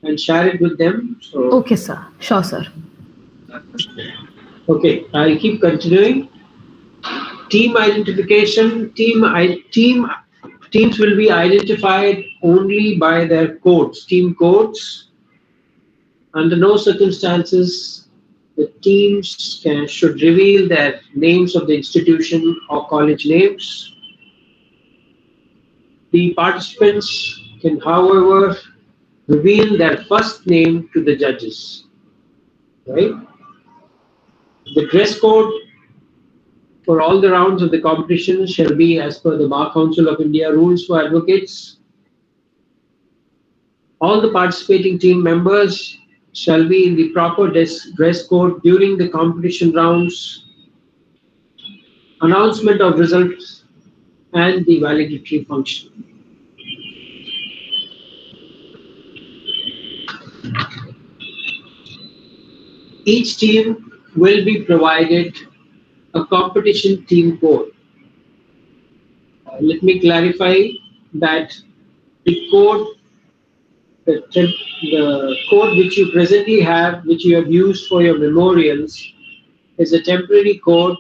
and share it with them. So, okay, sir. Sure, sir. Okay, I'll keep continuing. Team identification. Teams will be identified only by their codes, team codes. Under no circumstances, the teams should reveal their names of the institution or college names. The participants can, however, reveal their first name to the judges. Right? The dress code for all the rounds of the competition shall be as per the Bar Council of India rules for advocates. All the participating team members shall be in the proper dress code during the competition rounds, announcement of results, and the valedictory function. Each team will be provided a competition team code. Let me clarify that the code which you presently have, which you have used for your memorials, is a temporary code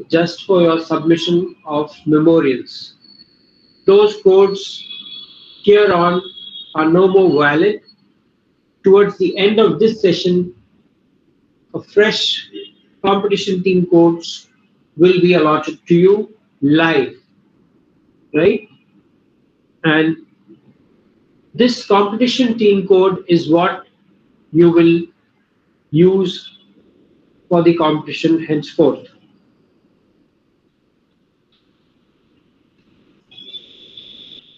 just for your submission of memorials. Those codes here on are no more valid. Towards the end of this session, a fresh competition team codes will be allotted to you live, right? And this competition team code is what you will use for the competition henceforth.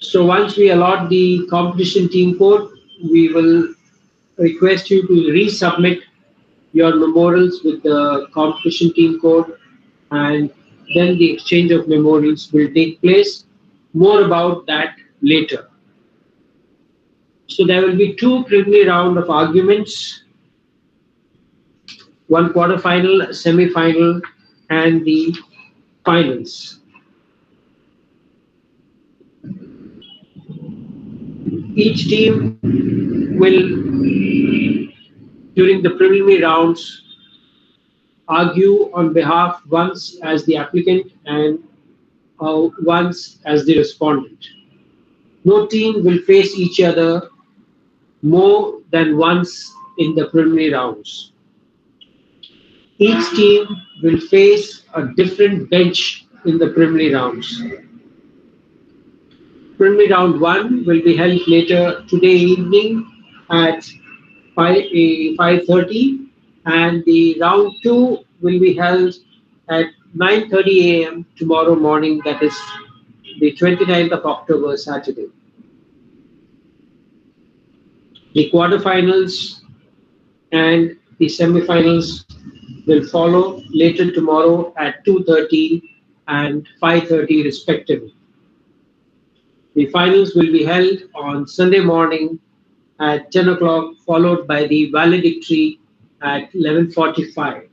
So once we allot the competition team code, we will request you to resubmit your memorials with the competition team code, and then the exchange of memorials will take place. More about that later. So there will be 2 preliminary rounds of arguments, 1 quarterfinal, semi-final, and the finals. Each team will, during the preliminary rounds, argue on behalf once as the applicant and once as the respondent. No team will face each other more than once in the preliminary rounds. Each team will face a different bench in the preliminary rounds. Preliminary round 1 will be held later today evening at 5:30, and the round 2 will be held at 9:30 a.m. tomorrow morning, that is the 29th of October, Saturday. The quarterfinals and the semifinals will follow later tomorrow at 2:30 and 5:30 respectively. The finals will be held on Sunday morning at 10 o'clock, followed by the valedictory at 11:45.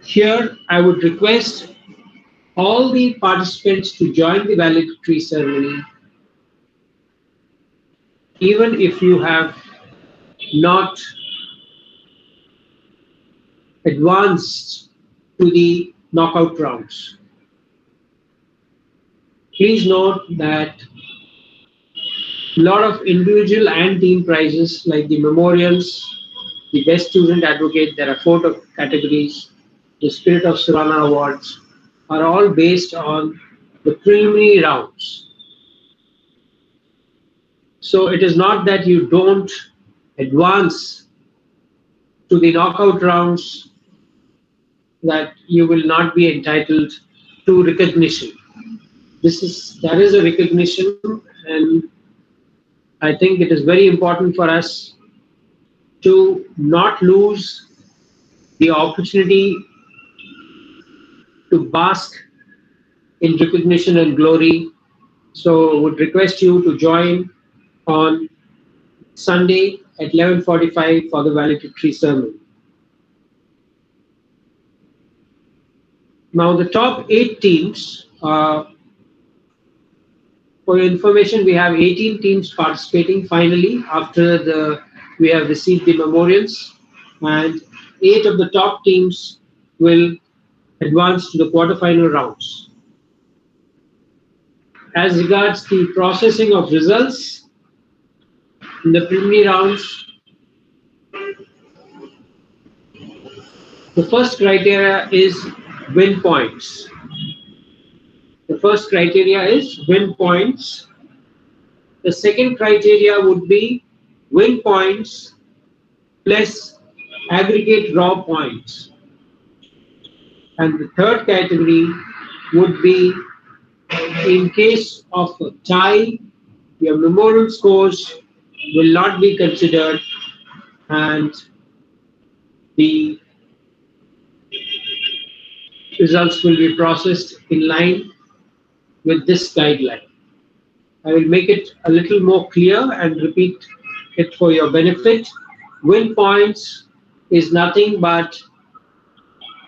Here, I would request all the participants to join the valedictory ceremony, even if you have not advanced to the knockout rounds. Please note that a lot of individual and team prizes like the memorials, the best student advocate, there are 4 categories, the Spirit of Surana awards, are all based on the preliminary rounds. So it is not that you don't advance to the knockout rounds that you will not be entitled to recognition. That is a recognition, and I think it is very important for us to not lose the opportunity to bask in recognition and glory. So would request you to join on Sunday at 11:45 for the valedictory ceremony. Now the top 8 teams, for your information, we have 18 teams participating finally after we have received the memorials, and 8 of the top teams will advance to the quarterfinal rounds. As regards the processing of results in the preliminary rounds, the first criteria is win points. The first criteria is win points. The second criteria would be win points plus aggregate raw points. And the third category would be in case of a tie, your memorial scores will not be considered, and the results will be processed in line with this guideline. I will make it a little more clear and repeat it for your benefit. Win points is nothing but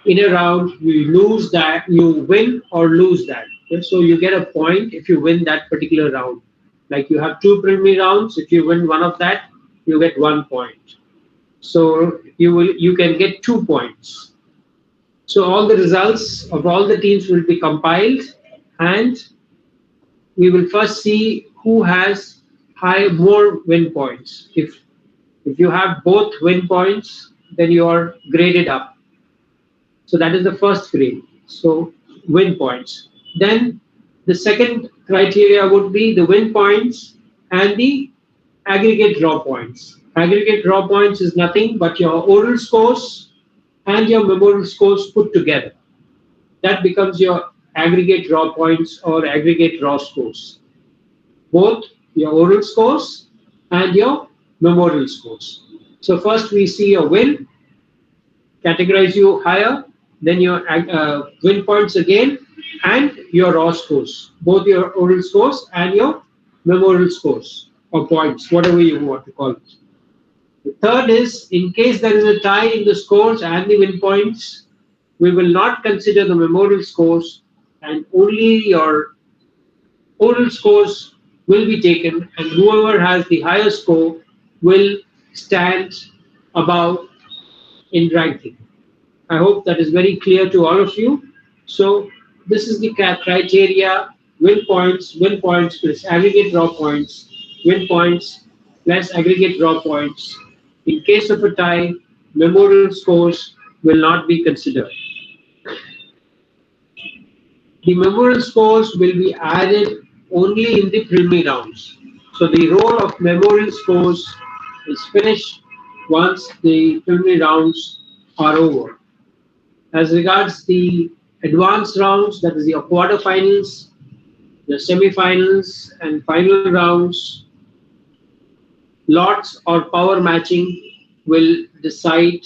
in a round you lose that, you win or lose that. Okay? So you get a point if you win that particular round. Like you have 2 preliminary rounds, if you win one of that, you get 1 point. So you can get 2 points. So all the results of all the teams will be compiled, and we will first see who has more win points. If you have both win points, then you are graded up. So that is the first grade. So win points. Then the second criteria would be the win points and the aggregate raw points. Aggregate raw points is nothing but your oral scores and your memorial scores put together. That becomes your aggregate raw points or aggregate raw scores. Both your oral scores and your memorial scores. So first we see your win, categorize you higher, then your win points again, and your raw scores, both your oral scores and your memorial scores or points, whatever you want to call it. The third is, in case there is a tie in the scores and the win points, we will not consider the memorial scores, and only your oral scores will be taken, and whoever has the higher score will stand above in ranking. I hope that is very clear to all of you. So this is the criteria: win points plus aggregate draw points, win points plus aggregate draw points. In case of a tie, memorial scores will not be considered. The memorial scores will be added only in the preliminary rounds. So the role of memorial scores is finished once the preliminary rounds are over. As regards the advanced rounds, that is the quarterfinals, the semi-finals and final rounds, lots or power matching will decide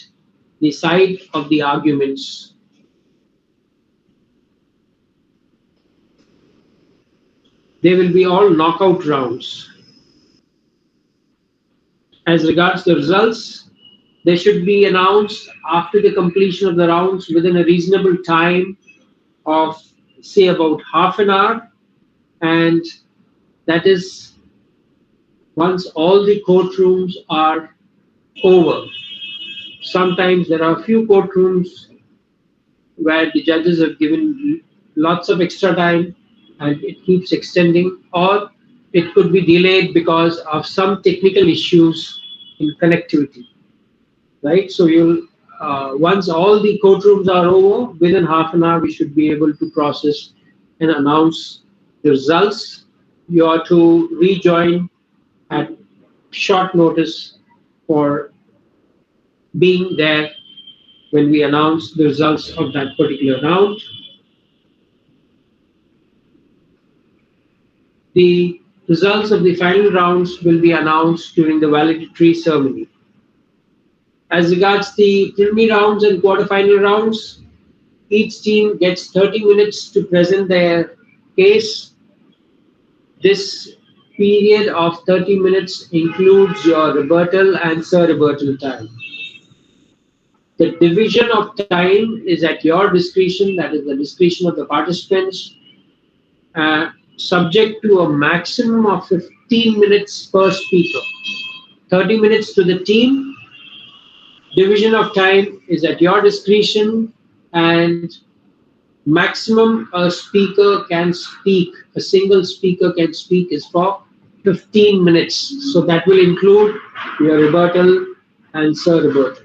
the side of the arguments. They will be all knockout rounds. As regards the results, they should be announced after the completion of the rounds within a reasonable time of, say, about half an hour, and that is once all the courtrooms are over. Sometimes there are a few courtrooms where the judges have given lots of extra time and it keeps extending, or it could be delayed because of some technical issues in connectivity, right? So you'll once all the courtrooms are over, within half an hour we should be able to process and announce the results. You are to rejoin at short notice for being there when we announce the results of that particular round. The results of the final rounds will be announced during the valedictory ceremony. As regards the preliminary rounds and quarterfinal rounds, each team gets 30 minutes to present their case. This period of 30 minutes includes your rebuttal and sur-rebuttal time. The division of time is at your discretion, that is the discretion of the participants, subject to a maximum of 15 minutes per speaker. 30 minutes to the team. Division of time is at your discretion, and maximum a speaker can speak, a single speaker can speak, is for 15 minutes. So that will include your rebuttal and sur-rebuttal.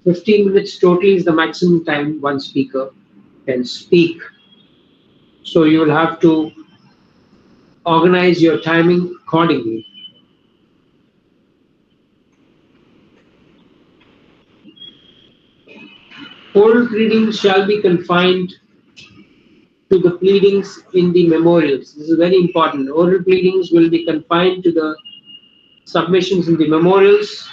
15 minutes total is the maximum time one speaker can speak. So you will have to organize your timing accordingly. Oral pleadings shall be confined to the pleadings in the memorials. This is very important. Oral pleadings will be confined to the submissions in the memorials.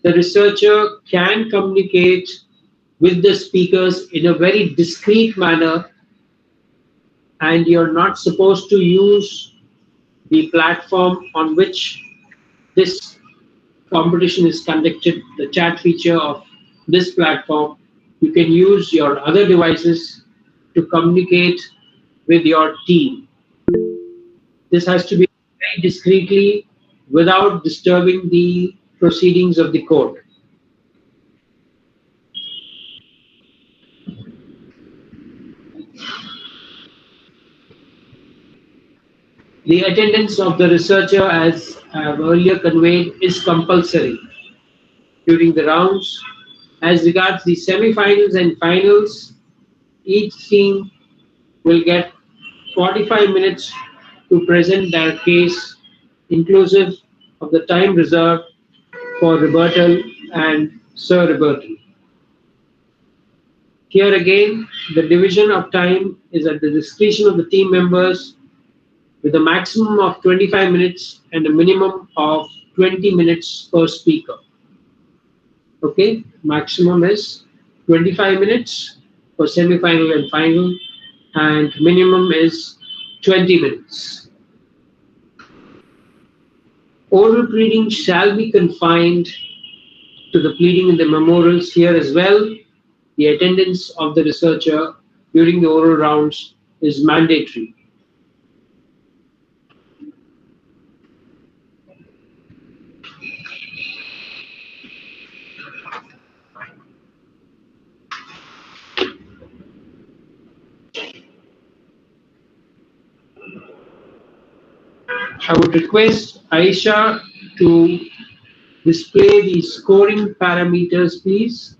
The researcher can communicate with the speakers in a very discreet manner, and you're not supposed to use the platform on which this competition is conducted, the chat feature of this platform. You can use your other devices to communicate with your team. This has to be very discreetly without disturbing the proceedings of the court. The attendance of the researcher, as I have earlier conveyed, is compulsory during the rounds. As regards the semi-finals and finals, each team will get 45 minutes to present their case, inclusive of the time reserved for rebuttal and sur-rebuttal. Here again, the division of time is at the discretion of the team members, with a maximum of 25 minutes and a minimum of 20 minutes per speaker. Okay, maximum is 25 minutes for semi-final and final, and minimum is 20 minutes. Oral pleading shall be confined to the pleading in the memorials here as well. The attendance of the researcher during the oral rounds is mandatory. I would request Aisha to display the scoring parameters, please,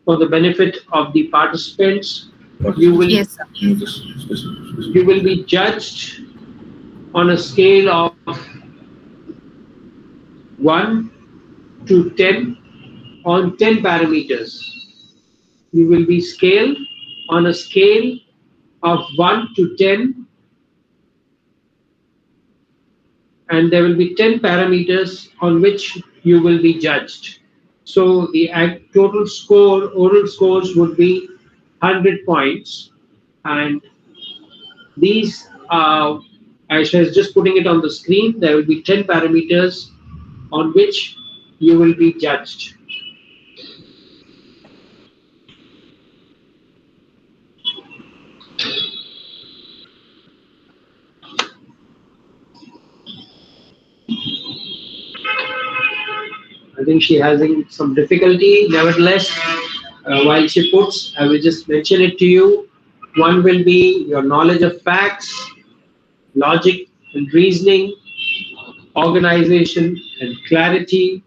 for the benefit of the participants. You will, Yes, sir. you will be judged on a scale of 1 to 10 on 10 parameters. You will be scaled on a scale of 1 to 10, and there will be 10 parameters on which you will be judged. So the total score, oral scores would be 100 points, and these Aisha is just putting it on the screen. There will be 10 parameters on which you will be judged. I think she has some difficulty. Nevertheless, while she puts, I will just mention it to you. One will be your knowledge of facts, logic and reasoning, organization and clarity,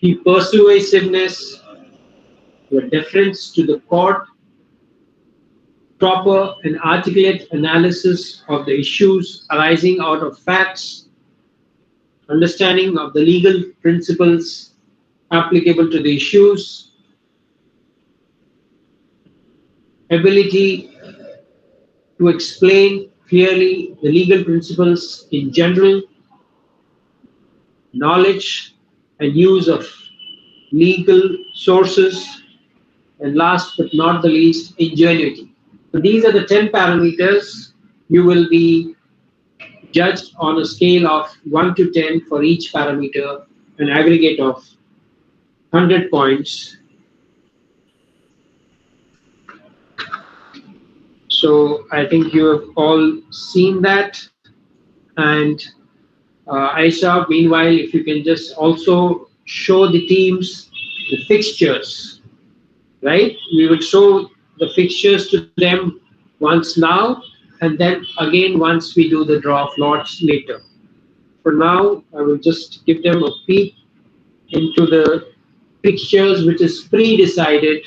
the persuasiveness, your deference to the court, proper and articulate analysis of the issues arising out of facts, understanding of the legal principles applicable to the issues, ability to explain clearly the legal principles in general, knowledge and use of legal sources, and last but not the least, ingenuity. So these are the 10 parameters. You will be judged on a scale of 1 to 10 for each parameter, an aggregate of 100 points. So I think you have all seen that. And Aisha, meanwhile, if you can just also show the teams the fixtures, right? We will show the fixtures to them once now, and then again once we do the draw of lots later. For now, I will just give them a peek into the fixtures, which is pre-decided.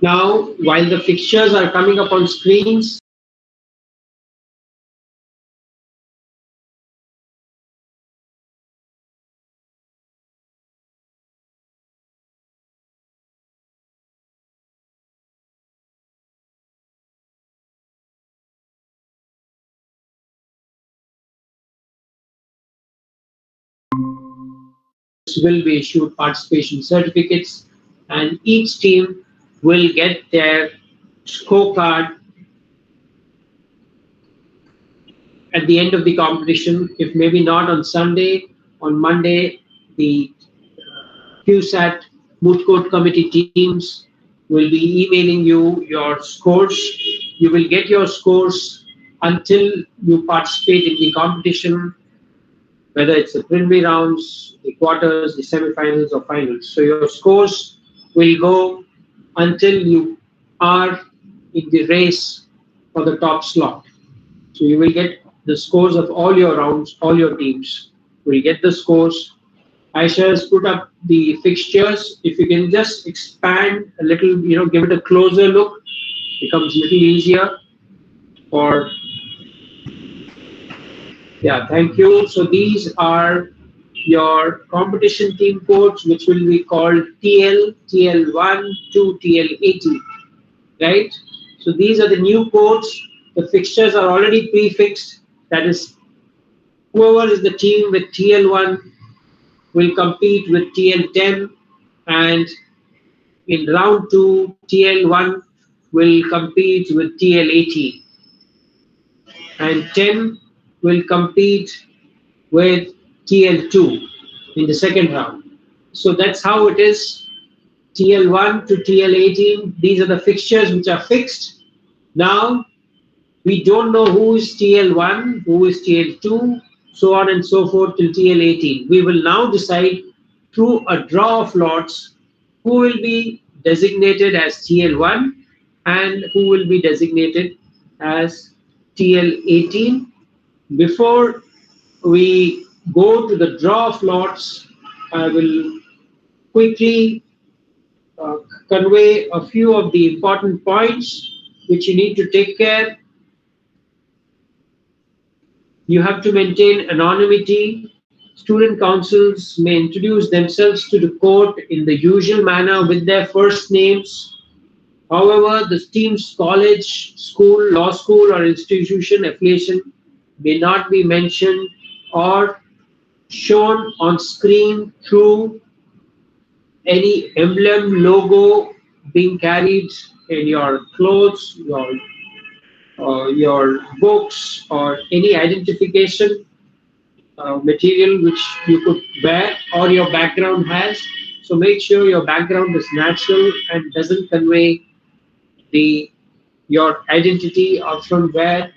Now, while the fixtures are coming up on screens, will be issued participation certificates, and each team will get their scorecard at the end of the competition. If maybe not on Sunday, on Monday, the CUSAT Moot Court committee teams will be emailing you your scores. You will get your scores until you participate in the competition, whether it's the preliminary rounds, the quarters, the semifinals or finals. So your scores will go until you are in the race for the top slot. So you will get the scores of all your rounds, all your teams will get the scores. Aisha has put up the fixtures. If you can just expand a little, give it a closer look, becomes a little easier. Or yeah, thank you. So these are your competition team codes, which will be called TL, TL1 to TL80, right? So these are the new codes. The fixtures are already prefixed. That is, whoever is the team with TL1 will compete with TL10, and in round 2, TL1 will compete with TL80, and 10 will compete with TL2 in the second round. So that's how it is. TL1 to TL18, these are the fixtures which are fixed. Now, we don't know who is TL1, who is TL2, so on and so forth till TL18. We will now decide through a draw of lots who will be designated as TL1 and who will be designated as TL18. Before we go to the draw of lots, I will quickly convey a few of the important points which you need to take care. You have to maintain anonymity. Student councils may introduce themselves to the court in the usual manner with their first names. However, the team's college, school, law school, or institution affiliation may not be mentioned or shown on screen through any emblem, logo being carried in your clothes, your books, or any identification material which you could wear or your background has. So make sure your background is natural and doesn't convey your identity or from where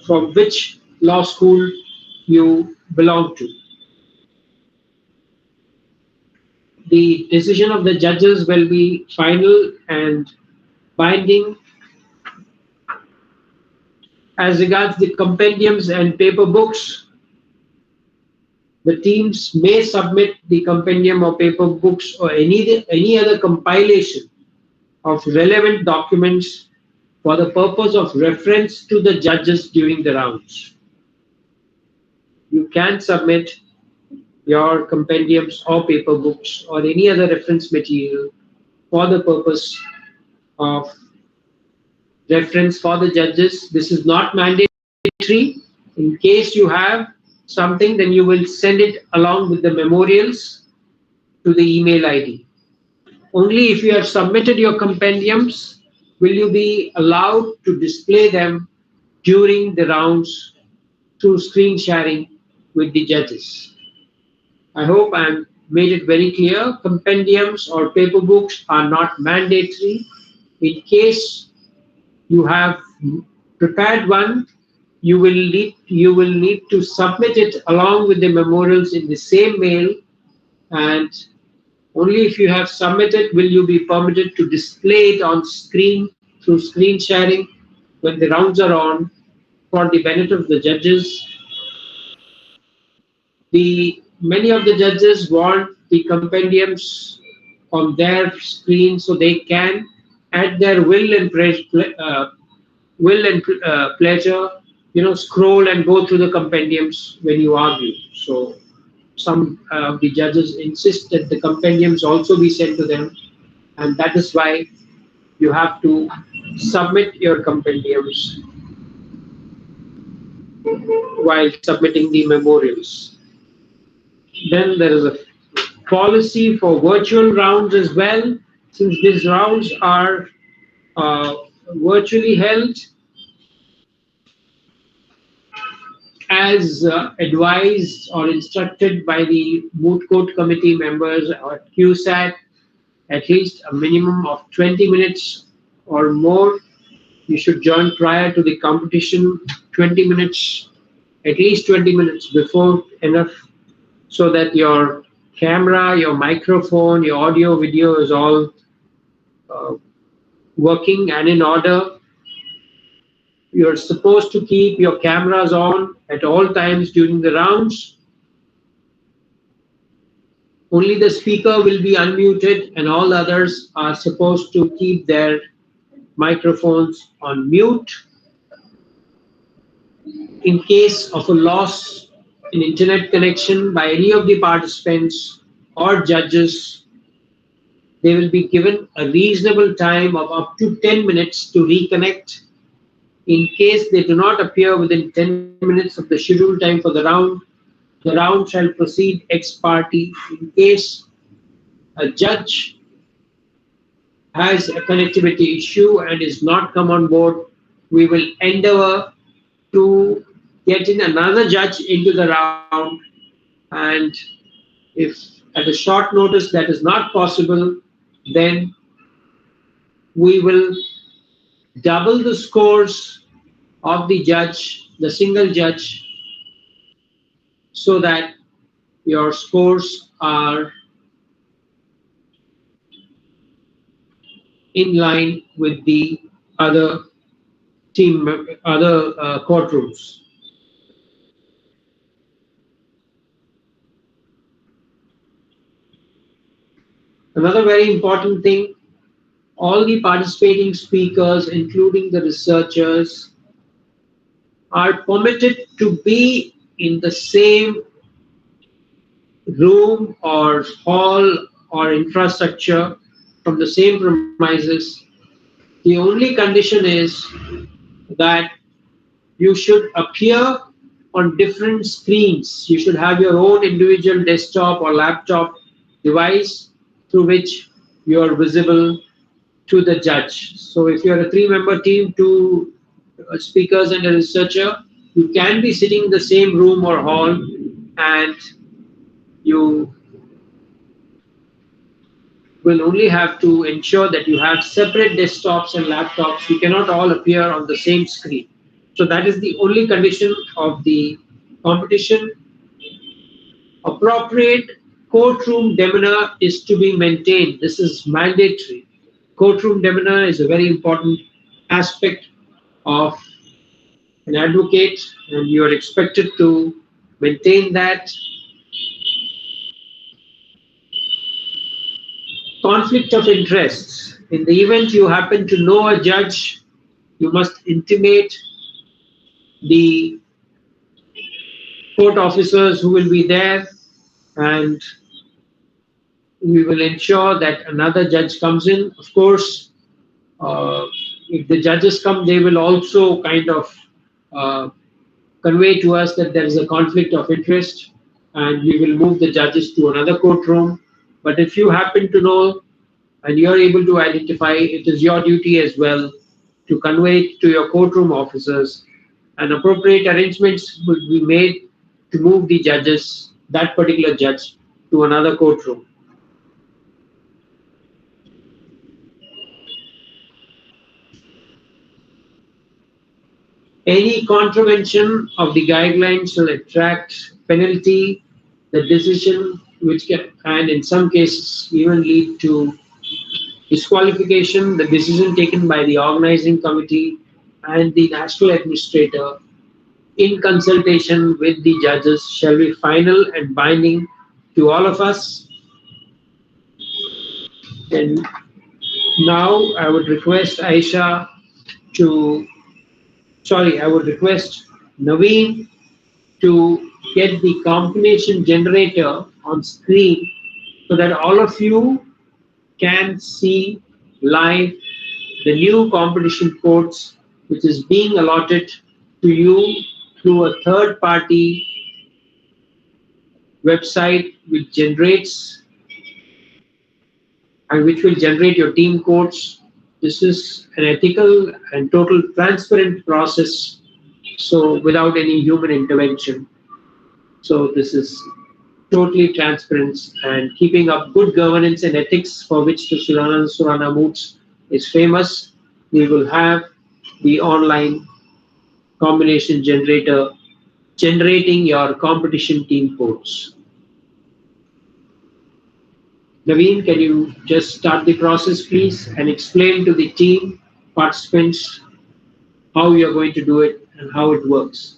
from which law school you belong to. The decision of the judges will be final and binding. As regards the compendiums and paper books, the teams may submit the compendium or paper books or any other compilation of relevant documents for the purpose of reference to the judges during the rounds. You can submit your compendiums or paper books or any other reference material for the purpose of reference for the judges. This is not mandatory. In case you have something, then you will send it along with the memorials to the email ID. Only if you have submitted your compendiums will you be allowed to display them during the rounds through screen sharing with the judges. I hope I have made it very clear. Compendiums or paper books are not mandatory. In case you have prepared one, you will need to submit it along with the memorials in the same mail, and only if you have submitted will you be permitted to display it on screen through screen sharing when the rounds are on for the benefit of the judges. Many of the judges want the compendiums on their screen so they can, at their will and pleasure, scroll and go through the compendiums when you argue. So some of the judges insist that the compendiums also be sent to them, and that is why you have to submit your compendiums while submitting the memorials. Then there is a policy for virtual rounds as well. Since these rounds are virtually held, as advised or instructed by the Moot Court committee members or CUSAT, at least a minimum of 20 minutes or more. You should join prior to the competition, 20 minutes, at least 20 minutes before, enough so that your camera, your microphone, your audio, video is all working and in order. You're supposed to keep your cameras on at all times during the rounds. Only the speaker will be unmuted and all others are supposed to keep their microphones on mute. In case of a loss in internet connection by any of the participants or judges, they will be given a reasonable time of up to 10 minutes to reconnect. In case they do not appear within 10 minutes of the scheduled time for the round shall proceed ex parte. In case a judge has a connectivity issue and is not come on board, we will endeavor to get in another judge into the round, and if at a short notice that is not possible, then we will double the scores of the judge, the single judge, so that your scores are in line with the other courtrooms. Another very important thing, all the participating speakers, including the researchers, are permitted to be in the same room or hall or infrastructure from the same premises. The only condition is that you should appear on different screens. You should have your own individual desktop or laptop device through which you are visible to the judge. So if you're a 3-member team, 2 speakers and a researcher, you can be sitting in the same room or hall, and you will only have to ensure that you have separate desktops and laptops. You cannot all appear on the same screen. So that is the only condition of the competition. Appropriate courtroom demeanor is to be maintained. This is mandatory. Courtroom demeanor is a very important aspect of an advocate, and you are expected to maintain that. Conflict of interests. In the event you happen to know a judge, you must intimate the court officers who will be there, and we will ensure that another judge comes in. Of course, if the judges come, they will also kind of convey to us that there is a conflict of interest, and we will move the judges to another courtroom. But if you happen to know and you're able to identify, it is your duty as well to convey it to your courtroom officers, and appropriate arrangements will be made to move the judges, that particular judge, to another courtroom. Any contravention of the guidelines will attract penalty. The decision, which can, and in some cases even lead to disqualification, the decision taken by the organizing committee and the national administrator in consultation with the judges shall be final and binding to all of us. And now I would request Aisha to, I would request Naveen to get the combination generator on screen so that all of you can see live the new competition codes which is being allotted to you through a third-party website which generates and which will generate your team codes. This is an ethical and total transparent process, so without any human intervention. So this is totally transparent and keeping up good governance and ethics, for which the Surana Moots is famous. We will have the online combination generator generating your competition team codes. Naveen, can you just start the process, please, and explain to the team participants how you're going to do it and how it works?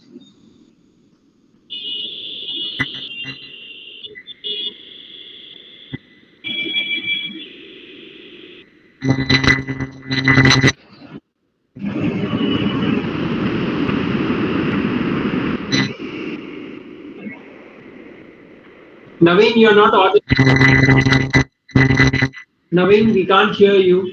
Naveen, you're not audible. Naveen, we can't hear you.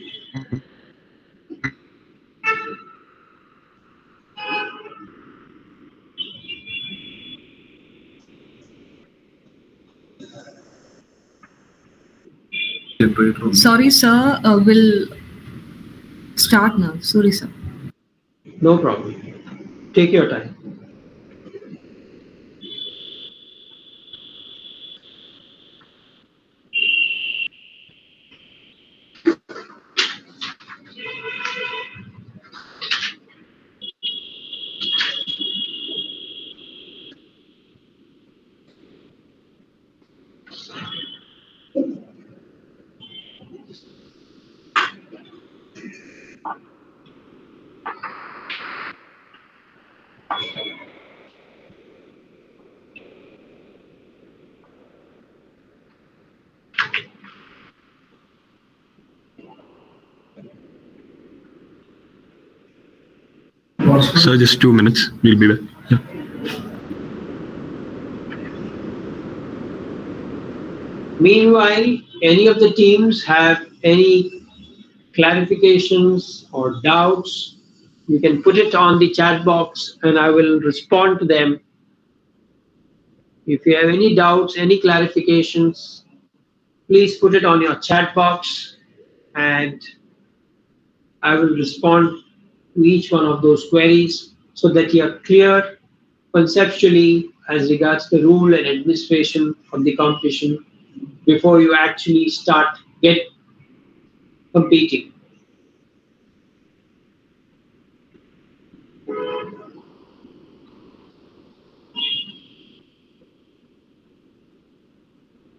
Sorry, sir. We'll start now. Sorry, sir. No problem. Take your time. Sir, just 2 minutes. We'll be back. Yeah. Meanwhile, any of the teams have any clarifications or doubts, you can put it on the chat box and I will respond to them. If you have any doubts, any clarifications, please put it on your chat box and I will respond to each one of those queries so that you are clear conceptually as regards the rule and administration of the competition before you actually start competing.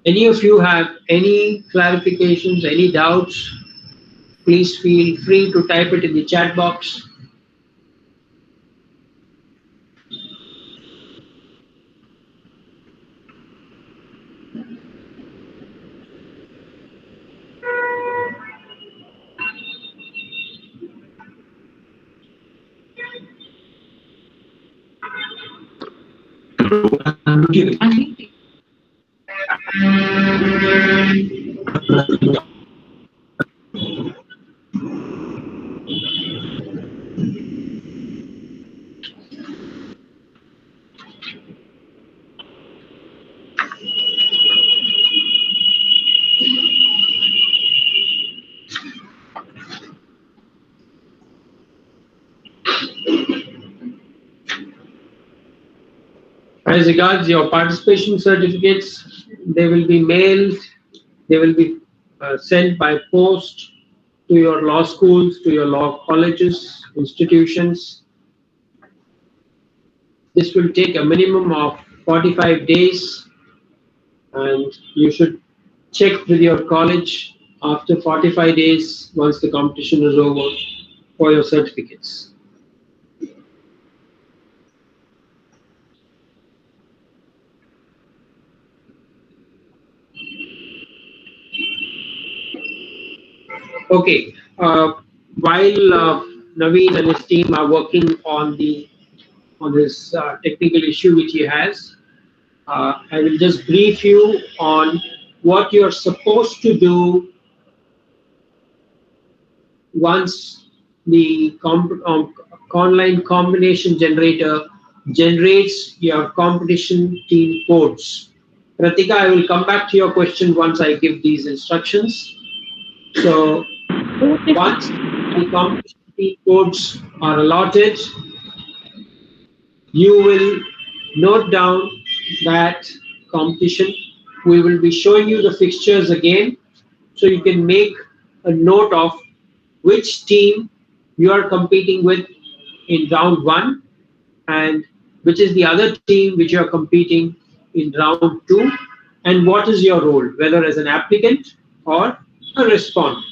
Any of you have any clarifications, any doubts, please feel free to type it in the chat box. As regards your participation certificates, they will be mailed, they will be sent by post to your law schools, to your law colleges, institutions. This will take a minimum of 45 days and you should check with your college after 45 days once the competition is over for your certificates. Okay, while Naveen and his team are working on this technical issue which he has, I will just brief you on what you're supposed to do once the online combination generator generates your competition team codes. Pratika, I will come back to your question once I give these instructions. So once the competition team codes are allotted, you will note down that competition. We will be showing you the fixtures again, so you can make a note of which team you are competing with in round 1 and which is the other team which you are competing in round 2 and what is your role, whether as an applicant or a respondent.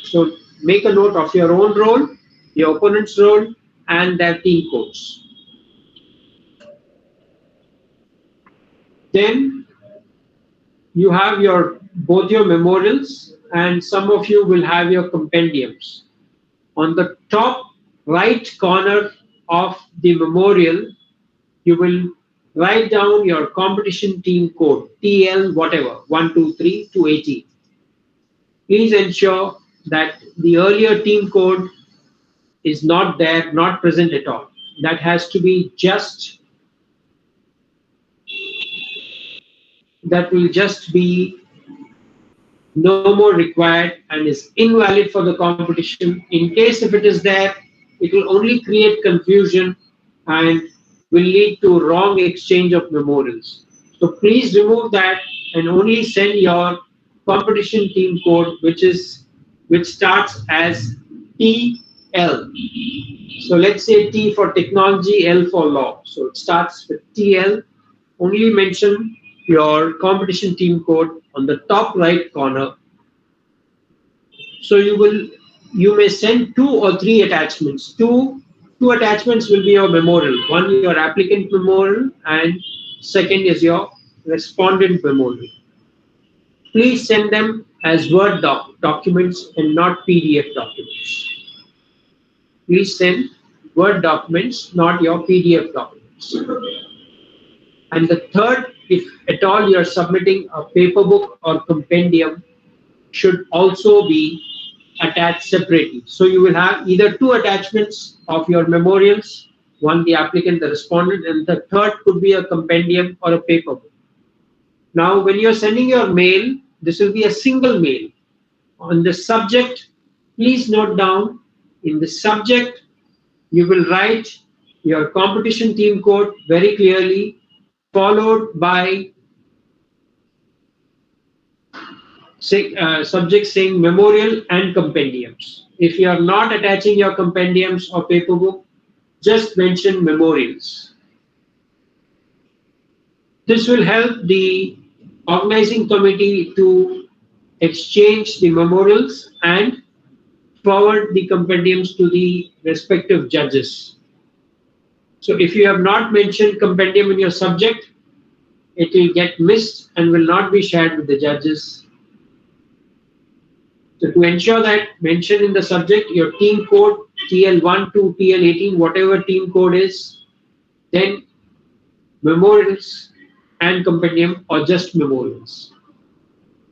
So make a note of your own role, your opponent's role and their team codes. Then you have both your memorials and some of you will have your compendiums. On the top right corner of the memorial, you will write down your competition team code, TL whatever, 123 to 18. Please ensure that the earlier team code is not there, not present at all. That has to be that will just be no more required and is invalid for the competition. In case if it is there, it will only create confusion and will lead to wrong exchange of memorials. So please remove that and only send your competition team code which starts as TL. So let's say T for technology, L for law. So it starts with TL. Only mention your competition team code on the top right corner. So you will you may send 2 or 3 attachments. Two attachments will be your memorial. One your applicant memorial and second is your respondent memorial. Please send them as Word documents and not PDF documents. Please send Word documents, not your PDF documents. And the third, if at all you are submitting a paper book or compendium, should also be attached separately. So you will have either 2 attachments of your memorials, one the applicant, the respondent, and the third could be a compendium or a paper book. Now, when you're sending your mail, this will be a single mail. On the subject, please note down, in the subject, you will write your competition team code very clearly, followed by subject saying memorial and compendiums. If you are not attaching your compendiums or paper book, just mention memorials. This will help the organizing committee to exchange the memorials and forward the compendiums to the respective judges. So if you have not mentioned compendium in your subject, it will get missed and will not be shared with the judges. So to ensure that, mention in the subject your team code, TL1 to TL18, whatever team code is, then memorials and compendium or just memorials.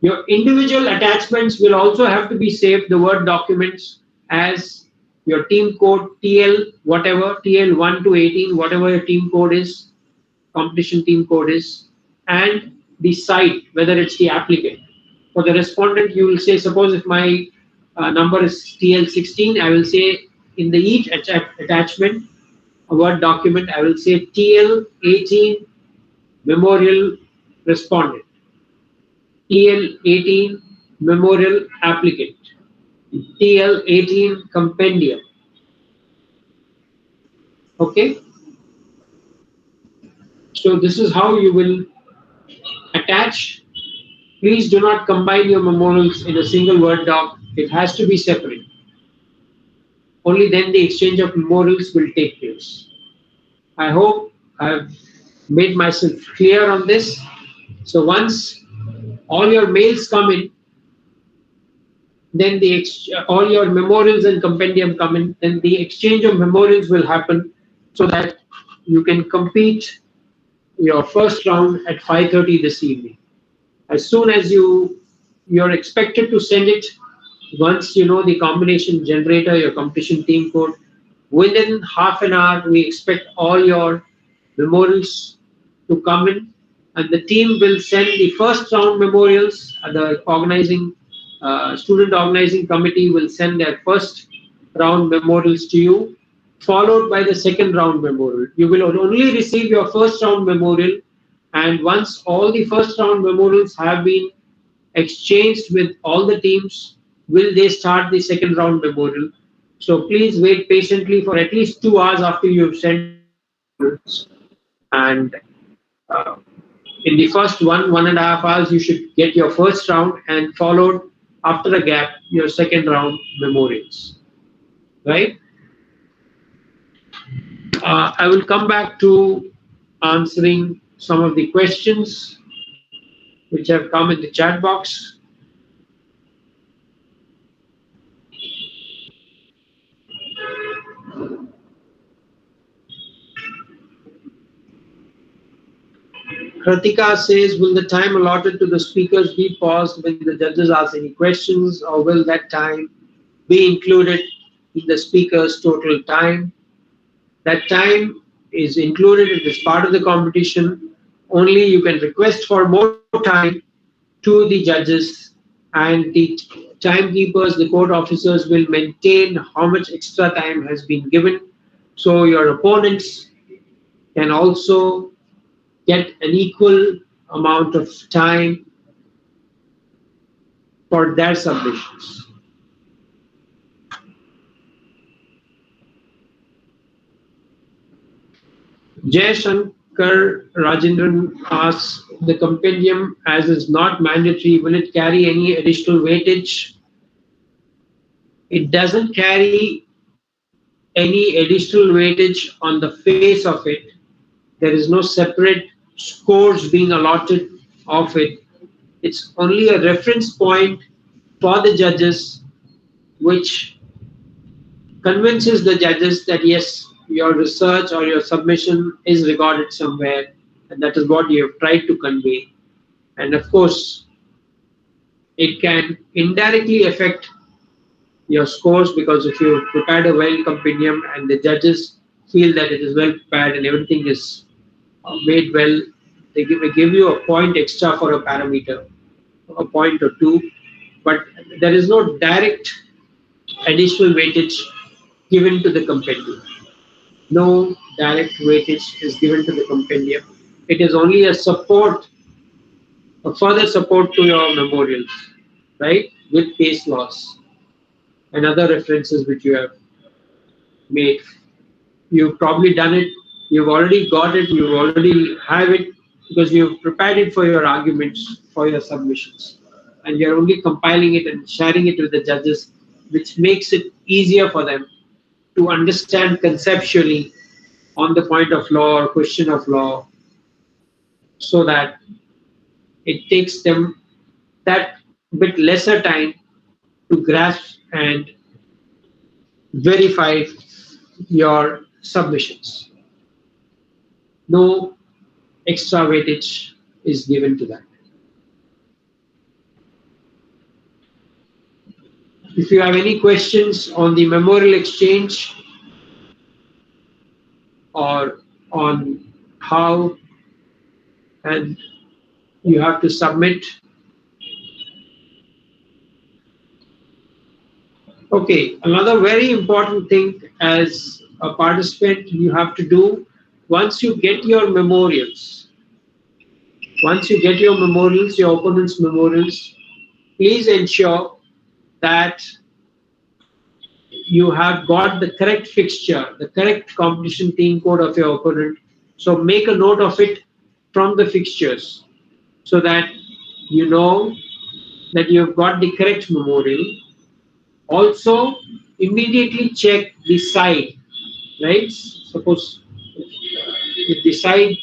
Your individual attachments will also have to be saved, the Word documents, as your team code, TL whatever, TL1 to 18, whatever your team code is, competition team code is, and the site, whether it's the applicant. For the respondent, you will say, suppose if my number is TL16, I will say in the each attachment, a Word document, I will say TL18 memorial respondent, TL18 memorial applicant, TL18 compendium. Okay? So this is how you will attach. Please do not combine your memorials in a single Word doc. It has to be separate. Only then the exchange of memorials will take place. I hope I've made myself clear on this. So once all your mails come in, then all your memorials and compendium come in, then the exchange of memorials will happen so that you can compete your first round at 5:30 this evening. As soon as you're expected to send it, once you know the combination generator, your competition team code, within half an hour, we expect all your memorials to come in, and the team will send the first round memorials. The student organizing committee will send their first round memorials to you, followed by the second round memorial. You will only receive your first round memorial, and once all the first round memorials have been exchanged with all the teams, will they start the second round memorial. So please wait patiently for at least 2 hours after you've sent memorials. And in the first 1.5 hours, you should get your first round, and followed after a gap, your second round memorials. Right? I will come back to answering some of the questions which have come in the chat box. Kritika says, will the time allotted to the speakers be paused when the judges ask any questions, or will that time be included in the speaker's total time? That time is included, it is part of the competition. Only you can request for more time to the judges, and the timekeepers, the court officers, will maintain how much extra time has been given. So your opponents can also get an equal amount of time for their submissions. Jay Shankar Rajendran asks, the compendium, as is not mandatory, will it carry any additional weightage? It doesn't carry any additional weightage on the face of it. There is no separate scores being allotted of it. It's only a reference point for the judges, which convinces the judges that yes, your research or your submission is regarded somewhere, and that is what you have tried to convey. And of course, it can indirectly affect your scores, because if you prepared a well compendium and the judges feel that it is well prepared and everything is made well, they give you a point extra for a parameter, a point or two, but there is no direct additional weightage given to the compendium. No direct weightage is given to the compendium. It is only a support, a further support to your memorials, right, with case laws and other references which you have made. You've probably done it, you've already got it, you already have it, because you've prepared it for your arguments, for your submissions. And you're only compiling it and sharing it with the judges, which makes it easier for them to understand conceptually on the point of law or question of law, so that it takes them that bit lesser time to grasp and verify your submissions. No extra weightage is given to that. If you have any questions on the memorial exchange or on how and you have to submit. Okay, another very important thing as a participant you have to do, once you get your memorials, your opponent's memorials, please ensure that you have got the correct fixture, the correct competition team code of your opponent. So make a note of it from the fixtures so that you know that you've got the correct memorial. Also, immediately check the side, right? Suppose if the side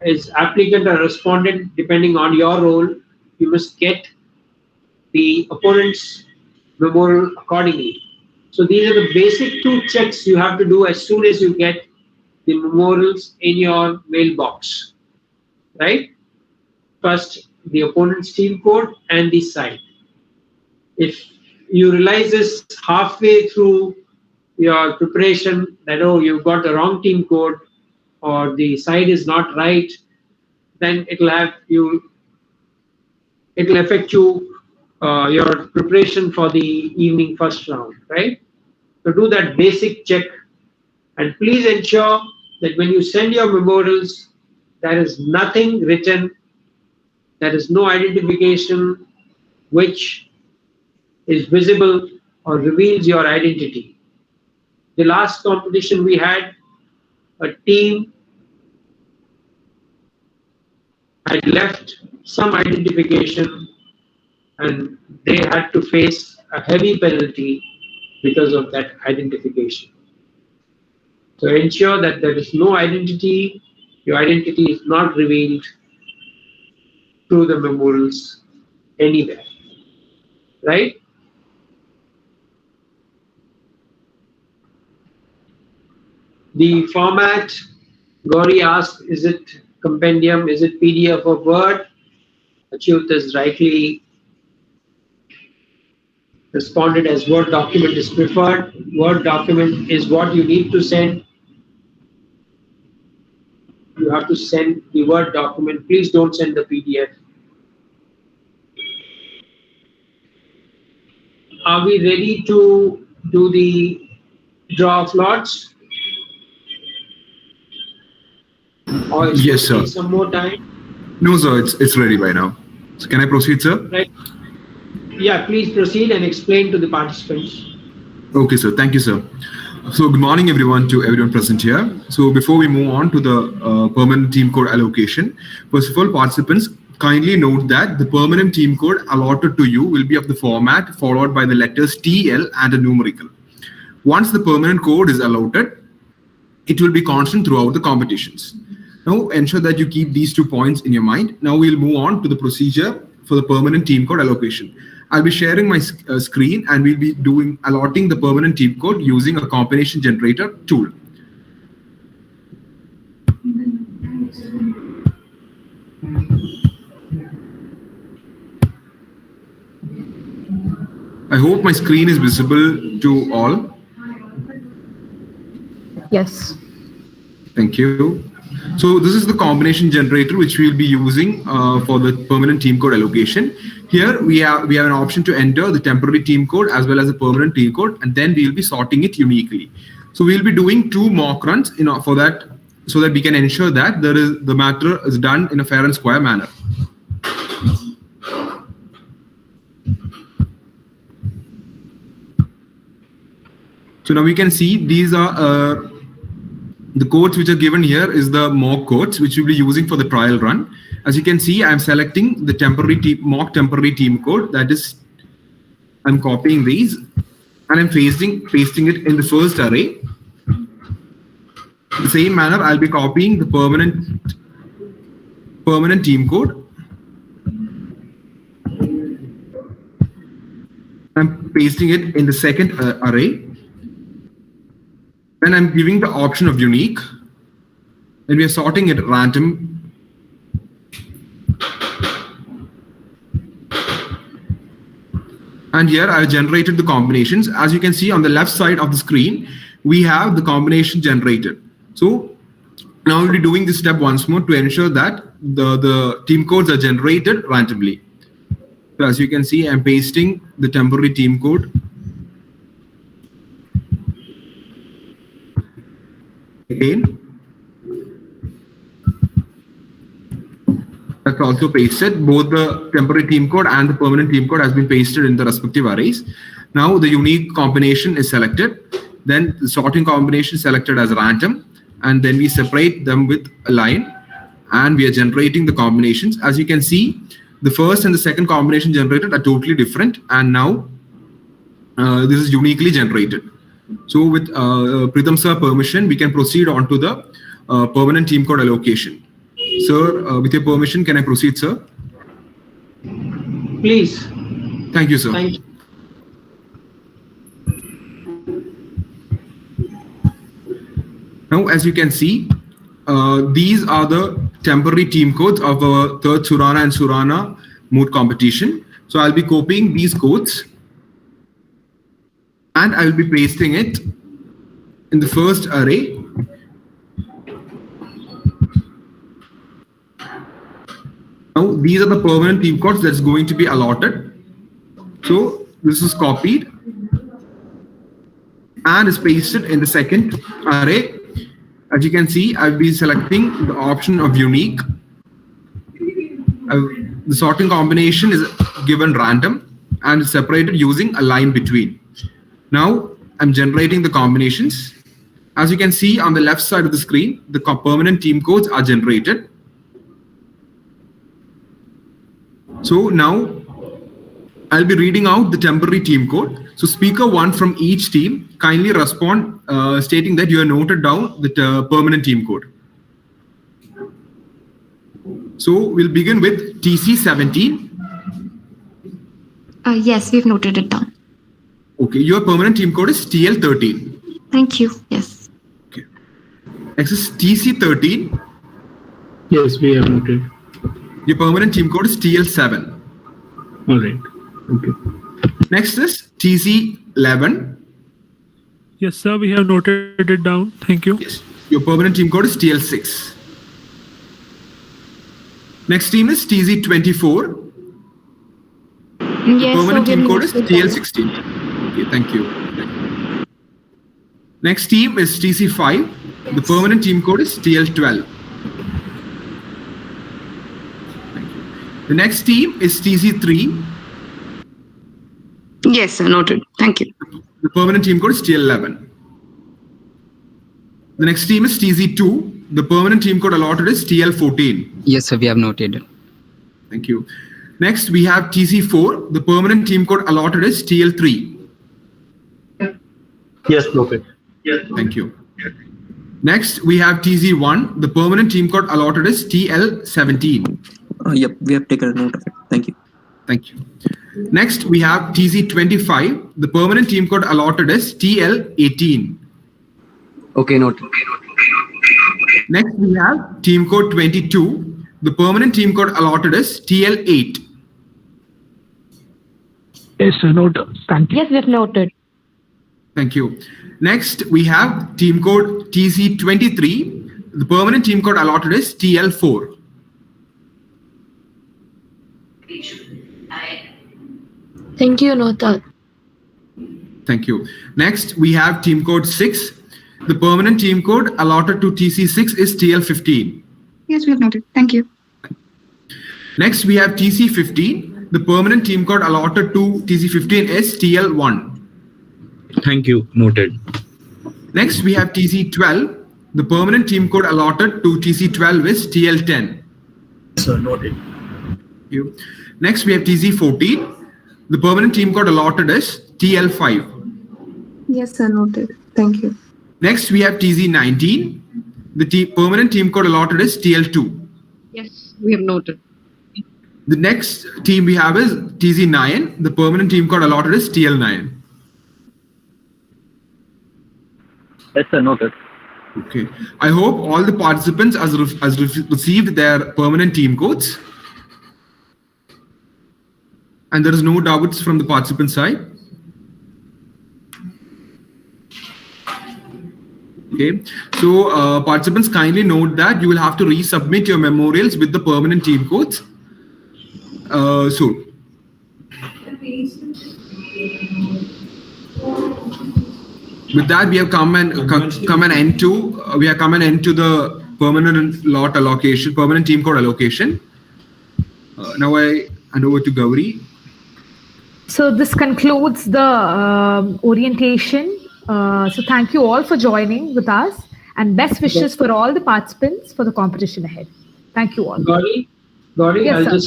is applicant or respondent, depending on your role, you must get the opponent's memorial accordingly. So these are the basic two checks you have to do as soon as you get the memorials in your mailbox, right? First, the opponent's team code and the side. If you realize this halfway through your preparation that, oh, you've got the wrong team code or the side is not right, then it'll affect you, your preparation for the evening first round, right? So do that basic check, and please ensure that when you send your memorials, there is nothing written, there is no identification which is visible or reveals your identity. The last competition we had, a team had left some identification and they had to face a heavy penalty because of that identification. So ensure that there is no identity, your identity is not revealed through the memorials anywhere, right? The format, Gauri asked, is it compendium, is it PDF or Word? Achyut has rightly responded as Word document is preferred. Word document is what you need to send. You have to send the Word document. Please don't send the PDF. Are we ready to do the draw of lots? Or yes, sir. Some more time? No, sir, it's ready by now. So can I proceed, sir? Right. Yeah, please proceed and explain to the participants. Okay, sir. Thank you, sir. So good morning, everyone, to everyone present here. So before we move on to the permanent team code allocation, first of all, participants, kindly note that the permanent team code allotted to you will be of the format followed by the letters TL and a numerical. Once the permanent code is allotted, it will be constant throughout the competitions. Now ensure that you keep these 2 points in your mind. Now we'll move on to the procedure for the permanent team code allocation. I'll be sharing my screen and we'll be allotting the permanent team code using a combination generator tool. I hope my screen is visible to all. Yes. Thank you. So this is the combination generator which we'll be using for the permanent team code allocation. Here we have an option to enter the temporary team code as well as the permanent team code, and then we'll be sorting it uniquely. So we'll be doing 2 mock runs for that, so that we can ensure that the matter is done in a fair and square manner. So now we can see these are the codes which are given here is the mock codes which we'll be using for the trial run. As you can see, I'm selecting the mock temporary team code. That is, I'm copying these and I'm pasting it in the first array. In the same manner, I'll be copying the permanent team code. I'm pasting it in the second array. Then I'm giving the option of unique, and we are sorting it at random. And here I've generated the combinations. As you can see on the left side of the screen, we have the combination generated. So now we'll be doing this step once more to ensure that the team codes are generated randomly. So as you can see, I'm pasting the temporary team code. Again, that's also pasted. Both the temporary team code and the permanent team code has been pasted in the respective arrays. Now the unique combination is selected. Then the sorting combination is selected as random, and then we separate them with a line, and we are generating the combinations. As you can see, the first and the second combination generated are totally different, and now this is uniquely generated. So with Preetam sir permission, we can proceed on to the permanent team code allocation. Sir, with your permission, can I proceed, sir? Please. Thank you, sir. Thank you. Now, as you can see, these are the temporary team codes of our third Surana and Surana Moot competition. So I'll be copying these codes, and I will be pasting it in the first array. Now these are the permanent team codes that's going to be allotted. So this is copied and is pasted in the second array. As you can see, I'll be selecting the option of unique. The sorting combination is given random and is separated using a line between. Now I'm generating the combinations. As you can see on the left side of the screen, the permanent team codes are generated. So now I'll be reading out the temporary team code. So speaker 1 from each team kindly respond stating that you have noted down the permanent team code. So we'll begin with TC17. Yes, we've noted it down. Okay, your permanent team code is TL13. Thank you. Yes. Okay. Next is TC13. Yes, we have noted. Your permanent team code is TL7. All right. Okay. Next is TC11. Yes, sir, we have noted it down. Thank you. Yes. Your permanent team code is TL6. Next team is TZ24. Yes, permanent team code is TL16. Okay, thank you. Next team is TC5. Yes. The permanent team code is TL12. Thank you. The next team is TC3. Yes, sir, noted. Thank you. The permanent team code is TL11. The next team is TZ2. The permanent team code allotted is TL14. Yes, sir, we have noted. Thank you. Next, we have TC4. The permanent team code allotted is TL3. Yes, noted. Thank you. Next, we have TZ1. The permanent team code allotted is TL17. Yep, we have taken a note of it. Thank you. Thank you. Next, we have TZ25. The permanent team code allotted is TL18. Okay, noted. Next, we have team code 22. The permanent team code allotted is TL8. Yes, sir. Noted. Thank you. Yes, we have noted. Thank you. Next, we have team code TC23. The permanent team code allotted is TL4. Thank you, noted. Thank you. Next, we have team code 6. The permanent team code allotted to TC6 is TL15. Yes, we have noted. Thank you. Next, we have TC15. The permanent team code allotted to TC15 is TL1. Thank you, noted. Next, we have TC12. The permanent team code allotted to TC12 is TL10. Sir, noted. Thank you. Next, we have TC14. The permanent team code allotted is TL5. Yes, sir, noted. Thank you. Next, we have TZ19. The permanent team code allotted is TL2. Yes, we have noted. The next team we have is TZ9. The permanent team code allotted is TL9. Yes, sir, noted. Okay. I hope all the participants has received their permanent team codes. And there is no doubts from the participant side. Okay. So participants, kindly note that you will have to resubmit your memorials with the permanent team codes soon. With that, we have come an end to the permanent lot allocation, permanent team code allocation. Now I hand over to Gauri. So this concludes the orientation. So thank you all for joining with us, and best wishes for all the participants for the competition ahead. Thank you all. Gauri, Yes,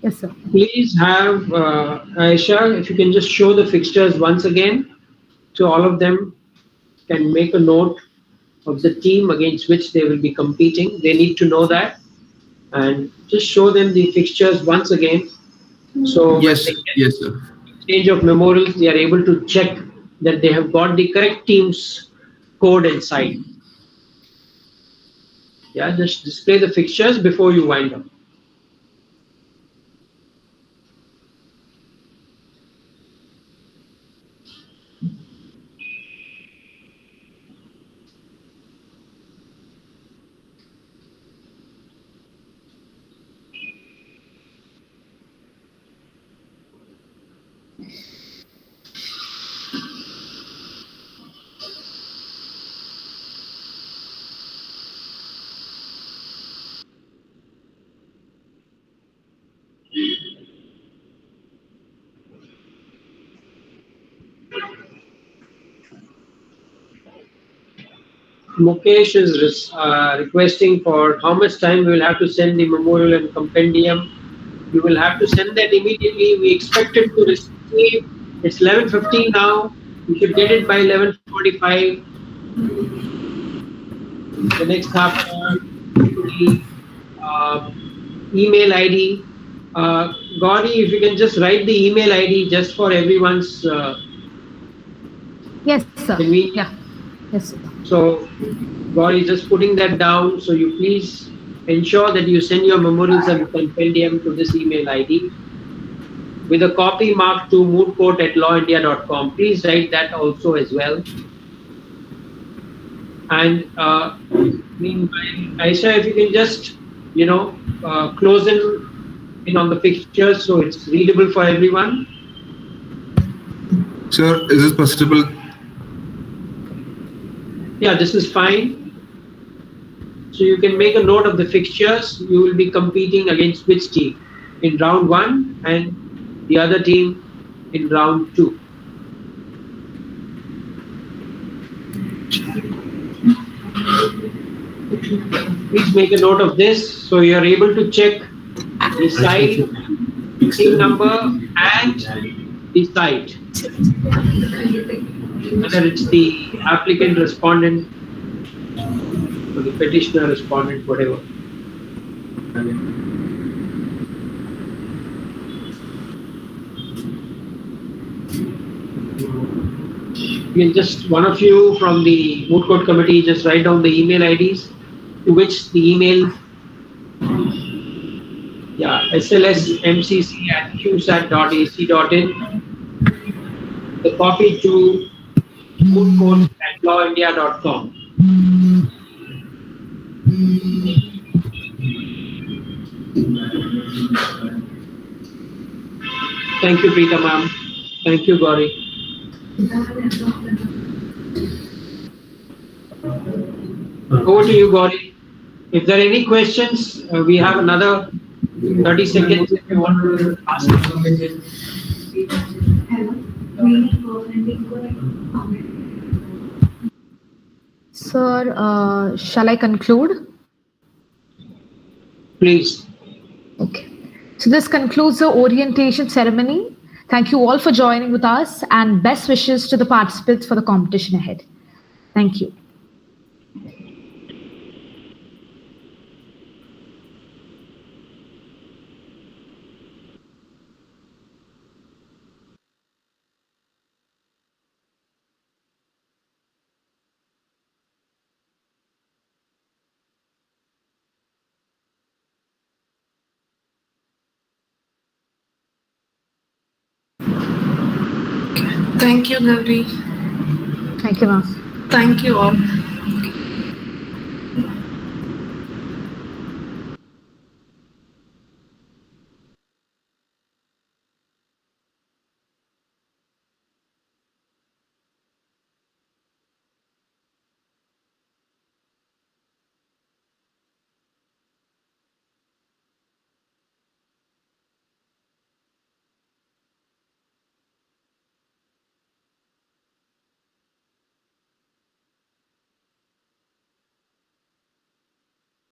yes, sir. Please have Aisha, if you can just show the fixtures once again, so all of them can make a note of the team against which they will be competing. They need to know that, and just show them the fixtures once again. So yes, yes, sir. Exchange of memorials, they are able to check that they have got the correct team's code inside. Yeah, just display the fixtures before you wind up. Mukesh is requesting for how much time we will have to send the memorial and compendium. You will have to send that immediately. We expect it to receive. It's 11:15 now. We should get it by 11:45. The next half hour. The email ID. Gauri, if you can just write the email ID just for everyone's. Yes, sir. Yeah. Yes, sir. So, Gauri is just putting that down. So you please ensure that you send your memorials and compendium to this email ID with a copy marked to mootcourt@lawindia.com. Please write that also as well. And meanwhile, Aisha, if you can just, close in on the pictures so it's readable for everyone. Sir, is this possible? Yeah, this is fine. So you can make a note of the fixtures. You will be competing against which team in round 1 and the other team in round 2. Please make a note of this so you are able to check the site, team number, and the site. Whether it's the applicant, respondent, or the petitioner, respondent, whatever. You can just, one of you from the Moot Court committee, just write down the email IDs to which the email, slsmcc@cusat.ac.in, the copy to mootcourt@lawindia.com. Thank you, Preetam ma'am. Thank you, Gauri. Over to you, Gauri. If there are any questions, we have another 30 seconds if you want to ask a question. Sir, shall I conclude? Please. Okay. So this concludes the orientation ceremony. Thank you all for joining with us and best wishes to the participants for the competition ahead. Thank you. Thank you, Gauri. Thank you, ma'am. Thank you all.